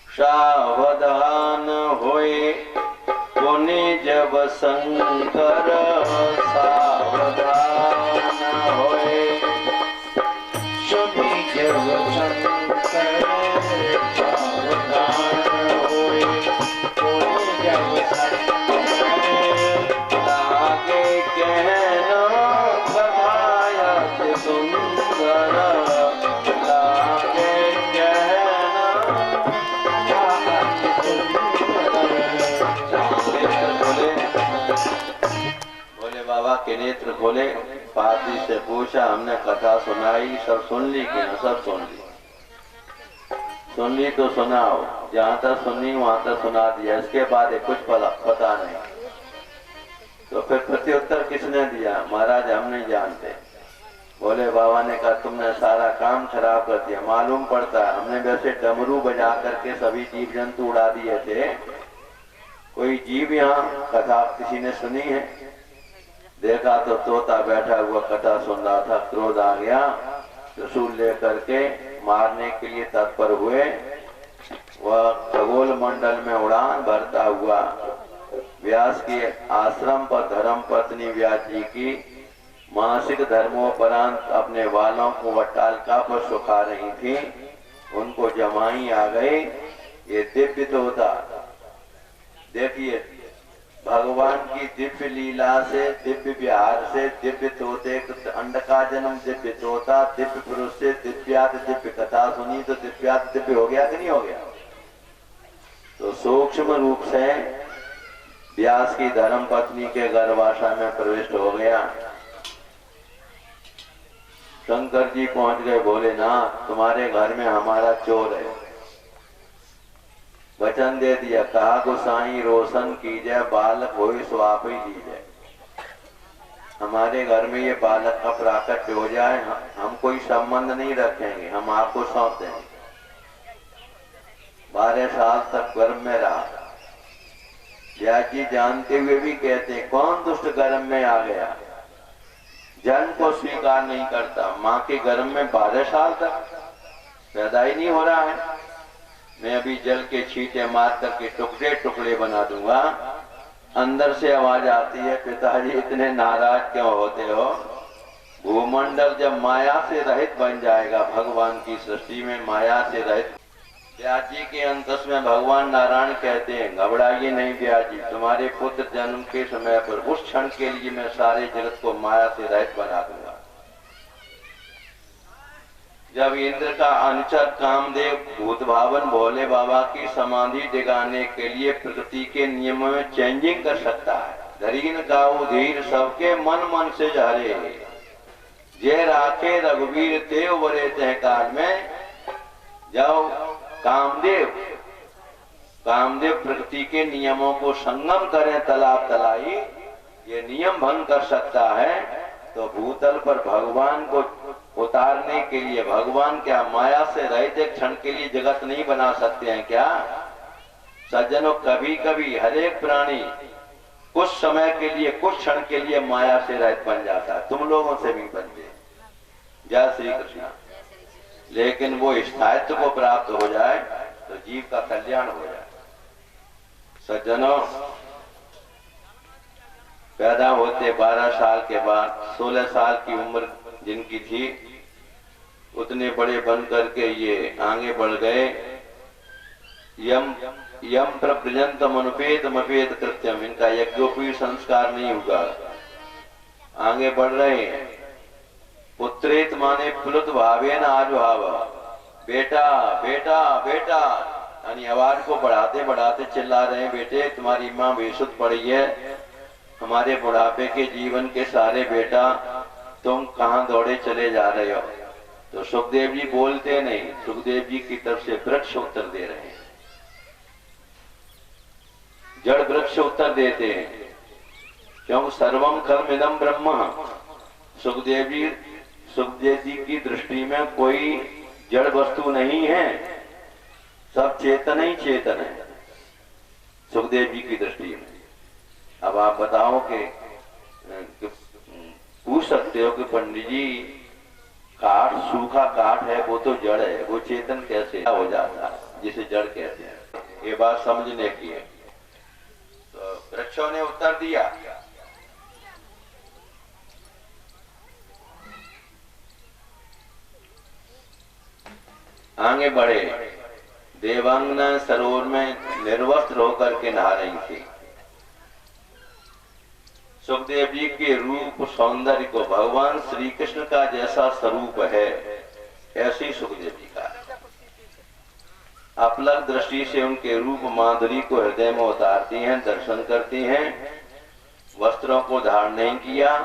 सावधान होए पुनि जब शंकर, सावधान होए सुनि जब शंकर, सावधान होए पुनि जब शंकर, लागे कहना कथायत सुंदर, लागे कहना बोले बाबा के नेत्र खोले। पार्टी से पूछा, हमने कथा सुनाई, सब सुन ली कि ना? सब सुन ली। सुन ली तो सुनाओ, जहां तक सुनी वहां तक सुना दिया, इसके बाद कुछ पता नहीं। तो फिर प्रत्युत्तर किसने दिया? महाराज हम नहीं जानते। बोले बाबा ने कहा तुमने सारा काम खराब कर दिया। मालूम पड़ता है हमने वैसे डमरू बजा करके सभी जीव जंतु उड़ा दिए थे, कोई जीव यहाँ कथा किसी ने सुनी है? देखा तो तोता बैठा हुआ कथा सुन रहा था, क्रोध आ गया, त्रिशूल लेकर के मारने के लिए तत्पर हुए। वह खगोल मंडल में उड़ान भरता हुआ व्यास के आश्रम पर धर्म पत्नी व्यास जी की मासिक धर्मोपरांत अपने वालों को वटालका पर सुखा रही थी। उनको जमाई आ गई। ये दिव्य तोता देखिए, भगवान की दिव्य लीला से, दिव्य विहार से, दिव्य तोते अंड का जन्म दिव्य तोता, दिव्य पुरुष से दिव्यात दिव्य कथा सुनी तो दिव्यात दिव्य हो गया कि नहीं हो गया? तो सूक्ष्म रूप से व्यास की धर्म पत्नी के गर्भाशय में प्रविष्ट हो गया। शंकर जी पहुंच गए, बोले ना तुम्हारे घर में हमारा चोर है। वचन दे दिया, कहा गोसाई रोशन कीजिए, बालक हो सो आप ही लीजिए। हमारे घर में ये बालक का प्राकट्य हो जाए, हम कोई संबंध नहीं रखेंगे, हम आपको सौंप देंगे। 12 साल तक गर्भ में रहा। व्यास जी जानते हुए भी कहते, कौन दुष्ट गर्भ में आ गया, जन्म को स्वीकार नहीं करता। माँ के गर्भ में 12 साल तक पैदा ही नहीं हो रहा है। मैं अभी जल के छींटे मार करके टुकड़े टुकड़े बना दूंगा। अंदर से आवाज आती है, पिताजी इतने नाराज क्यों होते हो? भूमंडल जब माया से रहित बन जाएगा, भगवान की सृष्टि में माया से रहित। व्यास जी के अंतस में भगवान नारायण कहते हैं, घबराइए नहीं व्यास जी, तुम्हारे पुत्र जन्म के समय पर उस क्षण के लिए मैं सारे जगत को माया से रहित बना दूंगा। जब इंद्र का अनुचर कामदेव भूत भावन भोले बाबा की समाधि जगाने के लिए प्रकृति के नियमों में चेंजिंग कर सकता है। धरीन गाऊ धीर सबके मन मन से जहरे, जे राखे रघुवीर देव बरे तह काल में। जब कामदेव प्रकृति के नियमों को संगम करें तालाब तलाई, ये नियम भंग कर सकता है, तो भूतल पर भगवान को उतारने के लिए, भगवान क्या माया से रहित एक क्षण के लिए जगत नहीं बना सकते हैं क्या? सज्जनों, कभी कभी हर एक प्राणी कुछ समय के लिए, कुछ क्षण के लिए माया से रहित बन जाता है। तुम लोगों से भी बनते। जय श्री कृष्ण। लेकिन वो स्थायित्व को प्राप्त हो जाए तो जीव का कल्याण हो जाए। सज्जनों, पैदा होते 12 साल के बाद 16 साल की उम्र जिनकी थी, उतने बड़े बन करके ये आगे बढ़ गए। यम प्रव्रजंत मनुपेत मपेत कृत्यम, इनका यज्ञोपवीत संस्कार नहीं हुआ, आगे बढ़ रहे हैं। पुत्रेत माने पुलुत भावे न आजुभाव, बेटा बेटा बेटा, यानी आवाज को बढ़ाते बढ़ाते चिल्ला रहे हैं, बेटे तुम्हारी माँ बेसुध पड़ी है, हमारे बुढ़ापे के जीवन के सारे बेटा, तुम कहाँ दौड़े चले जा रहे हो? तो सुखदेव जी बोलते नहीं, सुखदेव जी की तरफ से वृक्ष उत्तर दे रहे हैं। जड़ वृक्ष उत्तर देते हैं, क्योंकि सर्वम कर्मिदम ब्रह्म। सुखदेव जी की दृष्टि में कोई जड़ वस्तु नहीं है, सब चेतन ही चेतन है सुखदेव जी की दृष्टि में। अब आप बताओ कि पूछ सकते हो कि पंडित जी काठ, सूखा काठ है वो तो जड़ है, वो चेतन कैसे हो जाता है जिसे जड़ कहते हैं? ये बात समझने की है। तो वृक्षों ने उत्तर दिया, आगे बढ़े। देवांगना सरोवर में निर्वस्त्र होकर के नहा रही थी। सुखदेव जी के रूप सौंदर्य को भगवान श्री कृष्ण का जैसा स्वरूप है ऐसी सुखदेव जी का अपलक दृष्टि से उनके रूप माधुरी को हृदय में उतारती हैं, दर्शन करती हैं। वस्त्रों को धारण नहीं किया,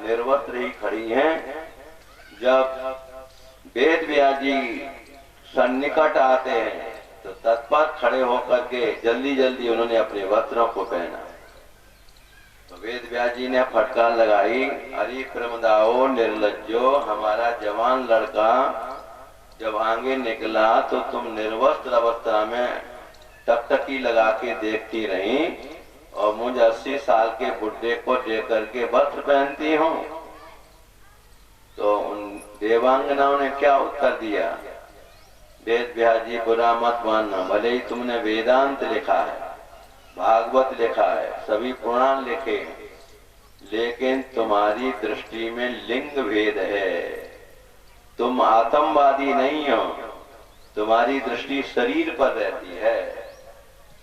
निर्वस्त्र ही खड़ी हैं। जब वेद व्यास जी सन्निकट आते हैं तो तत्पर खड़े होकर के जल्दी जल्दी उन्होंने अपने वस्त्रों को पहना। तो वेद व्यास जी ने फटकार लगाई, अरे प्रमदाओ निर्लज्जो, हमारा जवान लड़का जब आगे निकला तो तुम निर्वस्त्र अवस्था में टकटकी लगा के देखती रही और मुझे 80 साल के बुढ़े को दे करके वस्त्र पहनती हूँ। तो उन देवांगनाओं ने क्या उत्तर दिया? वेद व्यास जी बुरा मत मानना, भले ही तुमने वेदांत लिखा है, भागवत लिखा है, सभी पुराण लिखे, लेकिन तुम्हारी दृष्टि में लिंग भेद है। तुम आतंकवादी नहीं हो, तुम्हारी दृष्टि शरीर पर रहती है।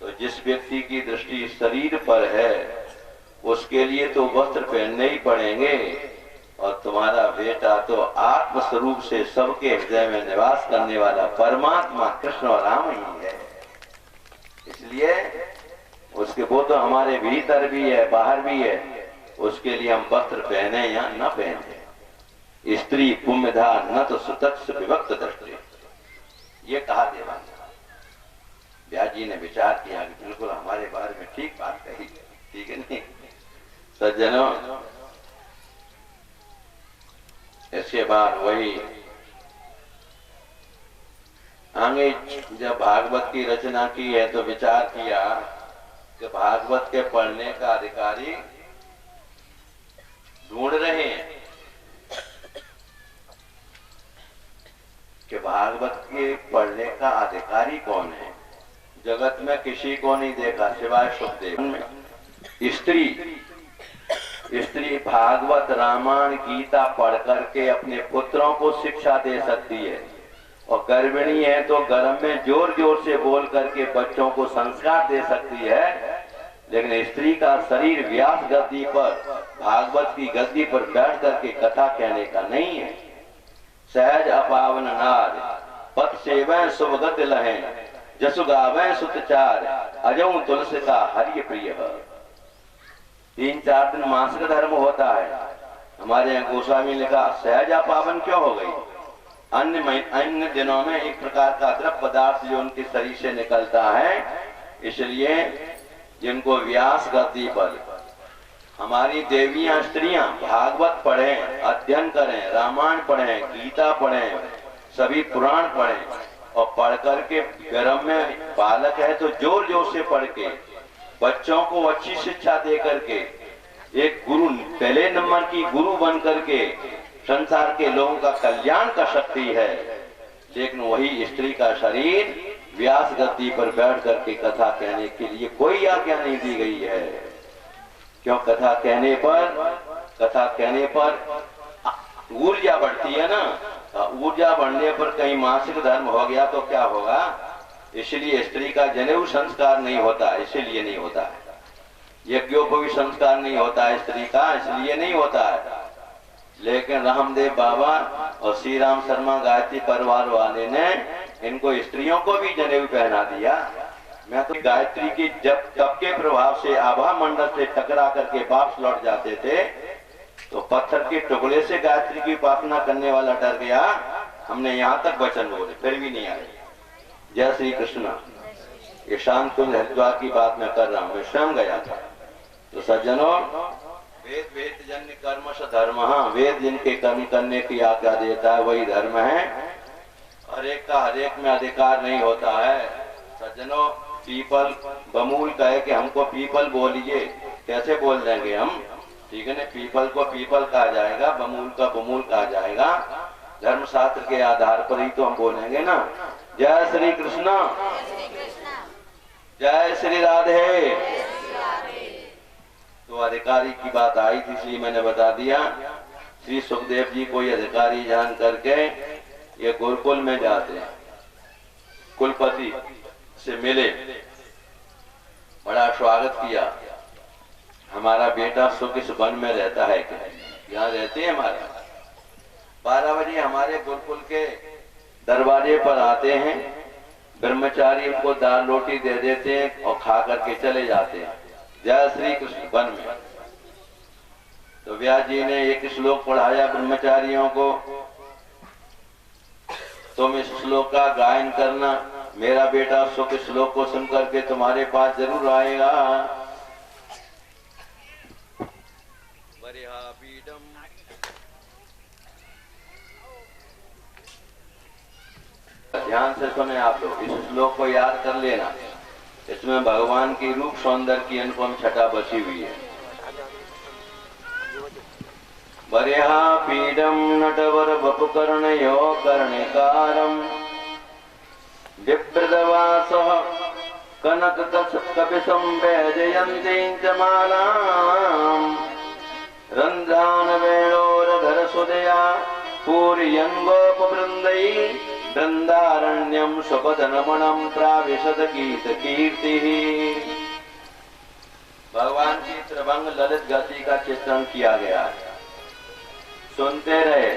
तो जिस व्यक्ति की दृष्टि शरीर पर है उसके लिए तो वस्त्र पहनने ही पड़ेंगे, और तुम्हारा बेटा तो आत्म स्वरूप से सबके हृदय में निवास करने वाला परमात्मा कृष्ण और राम ही है। इसलिए उसके वो तो हमारे भीतर भी है, बाहर भी है, उसके लिए हम वस्त्र पहने या न पहने। स्त्री पुम्यधा न तो सुतक्ष विभक्त दृष्टि, ये कहा देवांगना। व्यास जी ने विचार किया कि बिल्कुल हमारे बारे में ठीक बात कही, ठीक है नहीं सज्जनों। इसके बाद वही आगे जब भागवत की रचना की है तो विचार किया कि भागवत के पढ़ने का अधिकारी ढूंढ रहे हैं कि भागवत के पढ़ने का अधिकारी कौन है। जगत में किसी को नहीं देखा सिवाय सुखदेव में। स्त्री भागवत रामायण गीता पढ़ करके अपने पुत्रों को शिक्षा दे सकती है, और गर्भिणी है तो गर्भ में जोर जोर से बोल करके बच्चों को संस्कार दे सकती है। लेकिन स्त्री का शरीर व्यास गद्दी पर, भागवत की गद्दी पर बैठ करके कथा कहने का नहीं है। सहज अपावन नार पथ सेवै सुभगत लहें, जसु गावै सुतचार अजौ तुलसी का हरि प्रिय। 3-4 दिन मासिक धर्म होता है। हमारे यहाँ गोस्वामी ने लिखा सहजा पावन क्यों हो गई? अन्य दिनों में एक प्रकार का द्रव्य पदार्थ जो उनके शरीर से निकलता है, इसलिए जिनको व्यास गद्दी पर हमारी देवियां स्त्रियां भागवत पढ़ें, अध्ययन करें, रामायण पढ़ें, गीता पढ़ें, सभी पुराण पढ़ें, और पढ़ करके गर्भ में बालक है तो जोर जोर से पढ़ के बच्चों को अच्छी शिक्षा दे करके एक गुरु, पहले नंबर की गुरु बन करके संसार के लोगों का कल्याण कर सकती है। लेकिन वही स्त्री का शरीर व्यास गद्दी पर बैठ करके कथा कहने के लिए कोई आज्ञा नहीं दी गई है। क्यों? कथा कहने पर ऊर्जा बढ़ती है ना। ऊर्जा बढ़ने पर कहीं मासिक धर्म हो गया तो क्या होगा? इसलिए स्त्री का जनेऊ संस्कार नहीं होता, इसीलिए नहीं होता है। यज्ञोपवी संस्कार नहीं होता है स्त्री का, इसलिए नहीं होता है। लेकिन रामदेव बाबा और श्री राम शर्मा गायत्री परिवार वाले ने इनको स्त्रियों को भी जनेऊ पहना दिया। मैं तो गायत्री की जब तप के प्रभाव से आभा मंडल से टकरा करके वापस लौट जाते थे तो पत्थर के टुकड़े से गायत्री की उपासना करने वाला डर गया। हमने यहाँ तक वचन बोले फिर भी नहीं आए। जय श्री कृष्ण। ये शांत कुंज हरिद्वार की बात मैं कर रहा हूँ, मैं स्वयं गया था। तो सज्जनों, वेद वेद जन्य कर्म स धर्म, वेद जिनके कर्म करने की आज्ञा देता है वही धर्म है। हर एक का हर एक में अधिकार नहीं होता है। सज्जनों, पीपल बमूल कहे कि हमको पीपल बोलिए, कैसे बोल देंगे हम? ठीक है ना, पीपल को पीपल कहा जाएगा, बमूल का बमूल कहा जाएगा। धर्मशास्त्र के आधार पर ही तो हम बोलेंगे ना। जय श्री कृष्ण, जय श्री राधे। तो अधिकारी की बात आई थी, इसलिए मैंने बता दिया। श्री सुखदेव जी को ये अधिकारी जान करके ये गुरुकुल में जाते हैं, कुलपति से मिले, बड़ा स्वागत किया। हमारा बेटा सुख इस वन में रहता है क्या? यहाँ रहते हैं हमारे। 12 बजे हमारे गुरुकुल के दरवाजे पर आते हैं, ब्रह्मचारी उनको दाल रोटी दे देते हैं और खा करके चले जाते हैं। जय श्री कृष्ण वन में। तो व्यास जी ने एक श्लोक पढ़ाया ब्रह्मचारियों को, तुम इस श्लोक का गायन करना, मेरा बेटा सुख इस श्लोक को सुन करके तुम्हारे पास जरूर आएगा। ध्यान से सुने आप लोग, इस श्लोक को याद कर लेना। इसमें भगवान की रूप सौंदर्य की अनुपम छटा बसी हुई है। बरेहा पीडम नटवर वपुकर्णयो कर्णिकारम विप्रदवासः कनक कपिशं वैजयन्तीं च मालां रन्ध्रान वेणोरधर सुदया पूरयन् गोपवृन्दै वृंदारण्यम सुपदनमणं प्राविशद गीत कीर्ति। भगवान की त्रिभंग ललित गति का चित्रण किया गया है। सुनते रहे।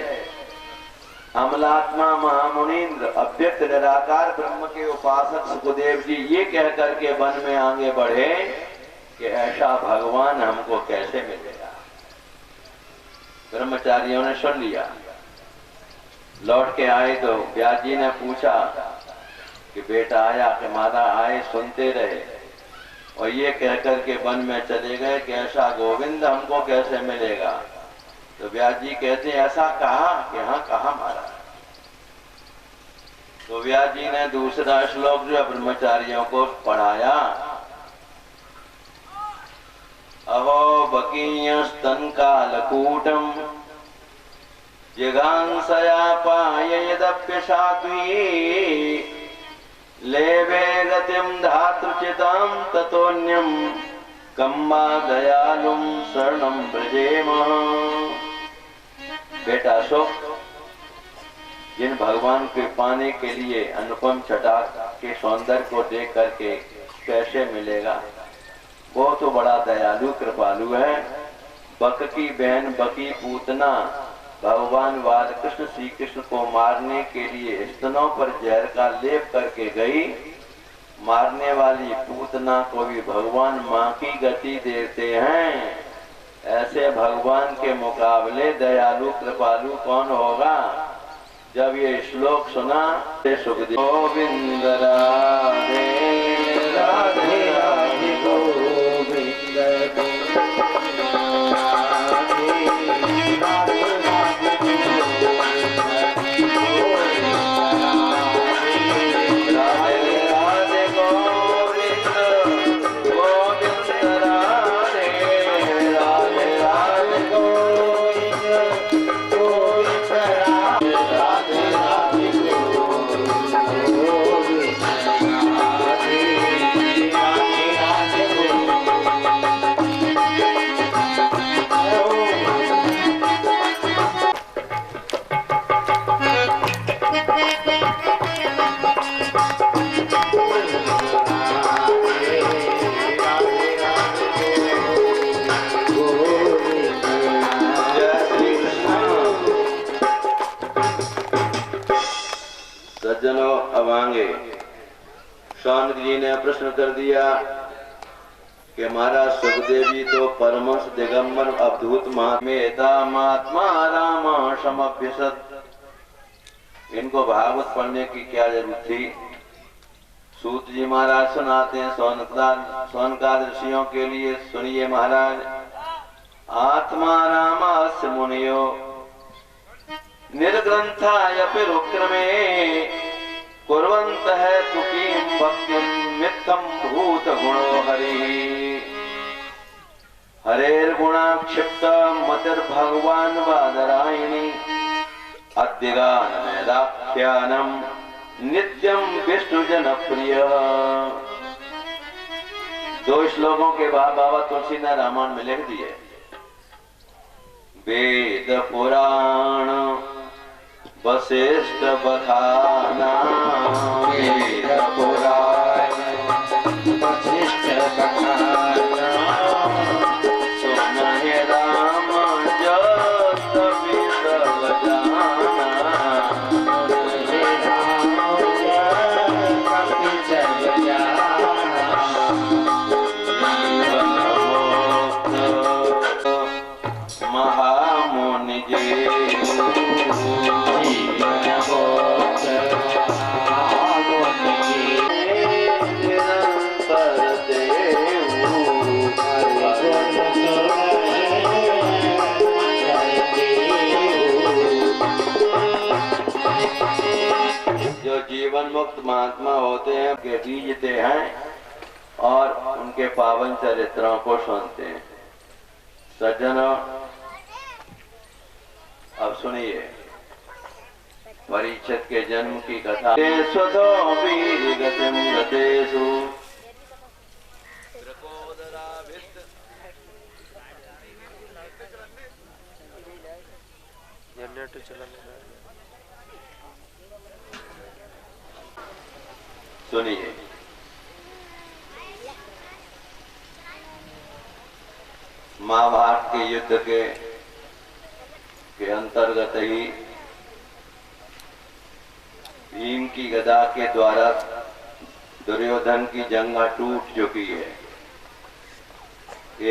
अमलात्मा महामुनीन्द्र अव्यक्त निराकार ब्रह्म के उपासक सुखदेव जी ये कह करके वन में आगे बढ़े कि ऐसा भगवान हमको कैसे मिलेगा। ब्रह्मचारियों ने सुन लिया। लौट के आए तो व्यास जी ने पूछा कि बेटा आया कि माता आए? सुनते रहे और ये कह करके वन में चले गए कि ऐसा गोविंद हमको कैसे मिलेगा। तो व्यास जी कहते ऐसा कहा कि हाँ कहा महाराज। तो व्यास जी ने दूसरा श्लोक जो ब्रह्मचारियों को पढ़ाया, अहो बकीय स्तन कालकूटम जिगांसया पाययदप्यशात्वी लेवे गतिम धातृचितां ततोन्यम कम्मा दयालुम शरणं ब्रजेम। बेटा सुख, जिन भगवान के पाने के लिए अनुपम छटा के सौंदर्य को देख करके कैसे मिलेगा? वो तो बड़ा दयालु कृपालु है। बक की बहन बकी पूतना भगवान बालकृष्ण श्री कृष्ण को मारने के लिए स्तनों पर जहर का लेप करके गई। मारने वाली पूतना को भी भगवान माँ की गति देते हैं। ऐसे भगवान के मुकाबले दयालु कृपालु कौन होगा? जब ये श्लोक सुना तो सुखदेव गोविंद राधे राधे राधे गोविंद शौनक जी ने प्रश्न कर दिया कि महाराज सुखदेव जी तो परमहंस दिगंबर अवधूत महात्मा राम समभ्यसत, इनको भागवत पढ़ने की क्या जरूरत थी? सूत जी महाराज सुनाते हैं सोनकार ऋषियों के लिए, सुनिए महाराज। आत्मा रामास्य मुनियो निर्ग्रंथायपि रुक्रमे कुर्वन्तः तुकीं भक्तिं मित्थं भूत गुणो हरिः। हरेर्गुणाक्षिप्त मतिर्भगवान् वादरायिणी अद्यगानमेदाख्यानम् नित्यम विष्णु जनप्रिय। दो श्लोकों के बाद बाबा तुलसीदास रामायण में लिख दिए। वेद पुराण वशिष्ठ बखाना, वेद पुराण वशिष्ठ बखाना, सुनहि राम जस विद जाना। महामुनि जी जो जीवन मुक्त महात्मा होते हैं के बीजते हैं और उनके पावन चरित्रों को सुनते हैं। सज्जनों, अब सुनिए परीक्षित के जन्म की कथा। स्वतो वीर गतिम गतेषु जनरेटर चला। सुनिए, महाभारत के युद्ध के अंतर्गत ही भीम की गदा के द्वारा दुर्योधन की जंगा टूट चुकी है।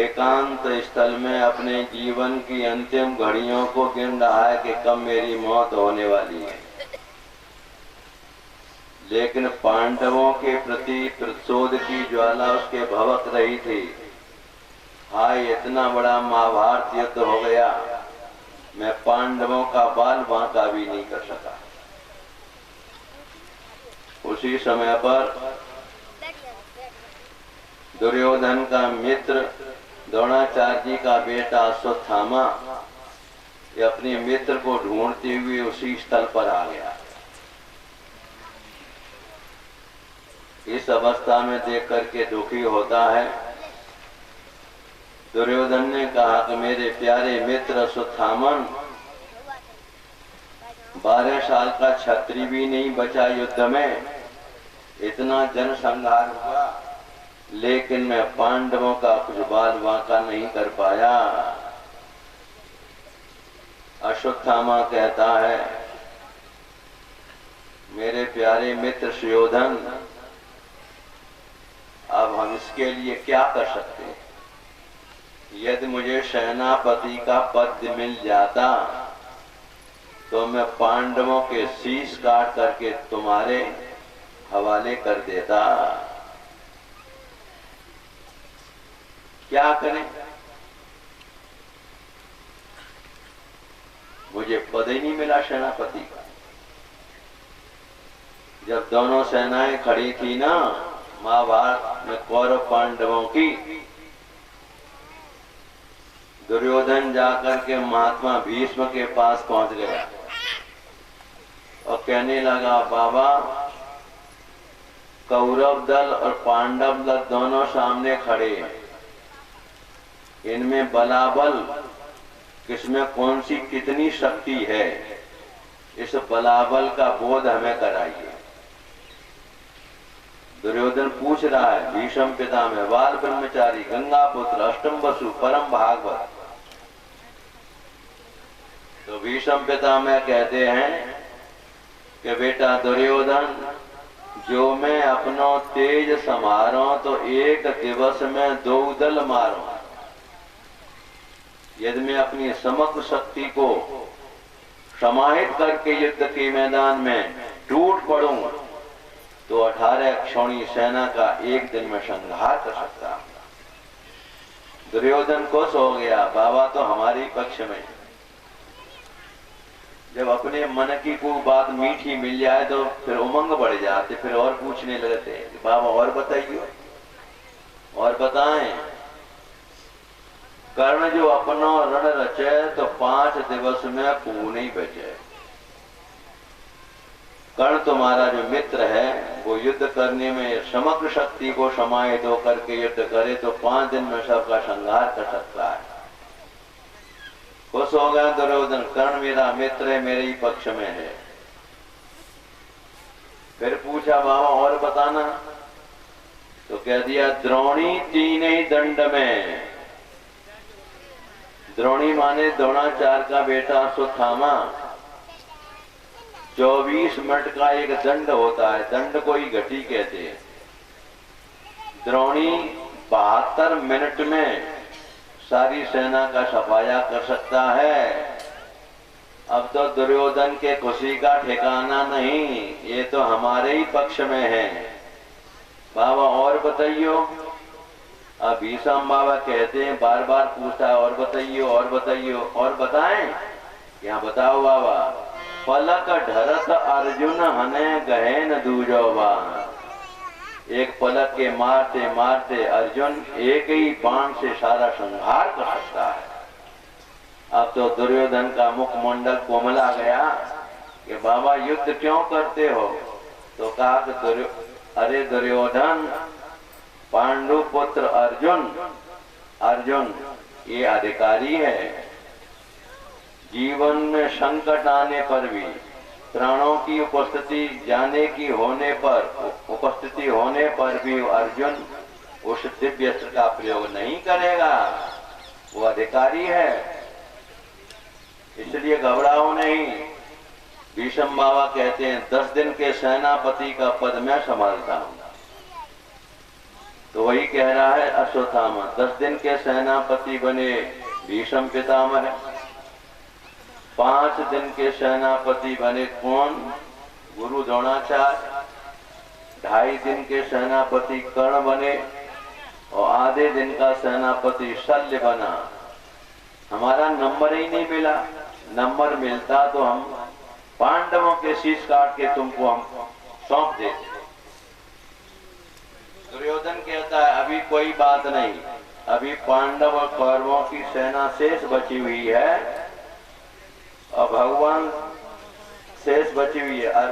एकांत स्थल में अपने जीवन की अंतिम घड़ियों को गिन रहा है कि कब मेरी मौत होने वाली है। लेकिन पांडवों के प्रति प्रतिशोध की ज्वाला उसके भवक रही थी। हाय, इतना बड़ा महाभारत युद्ध हो गया, मैं पांडवों का बाल बांका भी नहीं कर सका। उसी समय पर दुर्योधन का मित्र द्रोणाचार्य जी का बेटा अश्वत्थामा ये अपने मित्र को ढूंढते हुए उसी स्थल पर आ गया। इस अवस्था में देख करके दुखी होता है। दुर्योधन ने कहा कि मेरे प्यारे मित्र अश्वत्थामन, 12 साल का क्षत्रिय भी नहीं बचा युद्ध में, इतना जनसंहार हुआ, लेकिन मैं पांडवों का कुछ बाल बांका नहीं कर पाया। अश्वत्थामा कहता है, मेरे प्यारे मित्र सुयोधन, अब हम इसके लिए क्या कर सकते हैं? यदि मुझे सेनापति का पद मिल जाता तो मैं पांडवों के शीश काट करके तुम्हारे हवाले कर देता। क्या करें? मुझे पद ही नहीं मिला सेनापति का। जब दोनों सेनाएं खड़ी थी ना महाभारत में कौरव पांडवों की, दुर्योधन जाकर के महात्मा भीष्म के पास पहुंच गया और कहने लगा, बाबा, कौरव दल और पांडव दल दोनों सामने खड़े हैं, इनमें बलाबल किसमें कौन सी कितनी शक्ति है, इस बलाबल का बोध हमें कराइए। दुर्योधन पूछ रहा है, भीष्म पितामह, बाल ब्रह्मचारी, गंगा पुत्र, अष्टम वसु, परम भागवत। तो भीष्म पितामह कहते हैं कि बेटा दुर्योधन, जो मैं अपनो तेज समारो तो एक दिवस में 2 दल मारो। यदि मैं अपनी समग्र शक्ति को समाहित करके युद्ध के मैदान में टूट पड़ूं तो 18 क्षौणी सेना का एक दिन में संहार कर सकता। दुर्योधन खुश हो गया, बाबा तो हमारे पक्ष में। जब अपने मन की कोई बात मीठी मिल जाए तो फिर उमंग बढ़ जाते, फिर और पूछने लगते कि बाबा और बताइए, और बताएं। कर्ण जो अपना रण रचे तो 5 दिवस में पूर्ण ही बचे। कर्ण तुम्हारा जो मित्र है वो युद्ध करने में समग्र शक्ति को समाहित होकर के युद्ध करे तो 5 दिन में सबका संहार कर सकता है। खुश हो गया दुर्योधन, कर्ण मेरा मित्र है, मेरे ही पक्ष में है। फिर पूछा बाबा और बताना, तो कह दिया द्रोणी 3 ही दंड में। द्रोणी माने द्रोणाचार्य का बेटा अश्वत्थामा। 24 मिनट का एक दंड होता है, दंड को ही घटी कहते हैं। द्रोणी 72 मिनट में सारी सेना का सफाया कर सकता है। अब तो दुर्योधन के खुशी का ठिकाना नहीं, ये तो हमारे ही पक्ष में है। बाबा और बताइयो। अब भीष्म बाबा कहते हैं, बार बार पूछता है और बताइयो और बताइयो, और बताएं। यहाँ बताओ बाबा। पलक ढरत अर्जुन हने गहन दूजोबान। एक पलक के मारते मारते अर्जुन एक ही बाण से सारा संहार कर सकता है। अब तो दुर्योधन का मुखमंडल कोमला गया कि बाबा युद्ध क्यों करते हो? तो कहा कि अरे दुर्योधन, पांडु पुत्र अर्जुन ये अधिकारी है। जीवन में संकट आने पर भी, प्राणों की उपस्थिति उपस्थिति होने पर भी अर्जुन उस दिव्य अस्त्र का प्रयोग नहीं करेगा। वो अधिकारी है, इसलिए घबराओ नहीं। भीष्म बाबा कहते हैं 10 दिन के सेनापति का पद मैं संभालता हूं। तो वही कह रहा है अश्वत्थामा। 10 दिन के सेनापति बने भीष्म पितामह। 5 दिन के सेनापति बने कौन? गुरु द्रोणाचार्य। 2.5 दिन के सेनापति कर्ण बने और आधे दिन का सेनापति शल्य बना। हमारा नंबर ही नहीं मिला। नंबर मिलता तो हम पांडवों के शीश काट के तुमको हम सौंप देते। दुर्योधन कहता है अभी कोई बात नहीं, अभी पांडव और कौरवों की सेना शेष बची हुई है और भगवान शेष बची हुई है।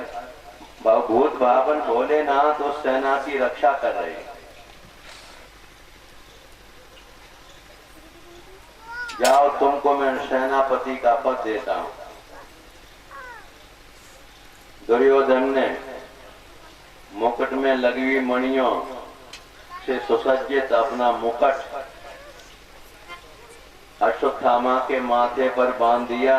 भूत भावन भोलेनाथ उस सेना की रक्षा कर रहे हैं। जाओ, तुमको मैं सेनापति का पद देता हूं। दुर्योधन ने मुकुट में लगी हुई मणियों से सुसज्जित अपना मुकुट अश्वत्थामा के माथे पर बांध दिया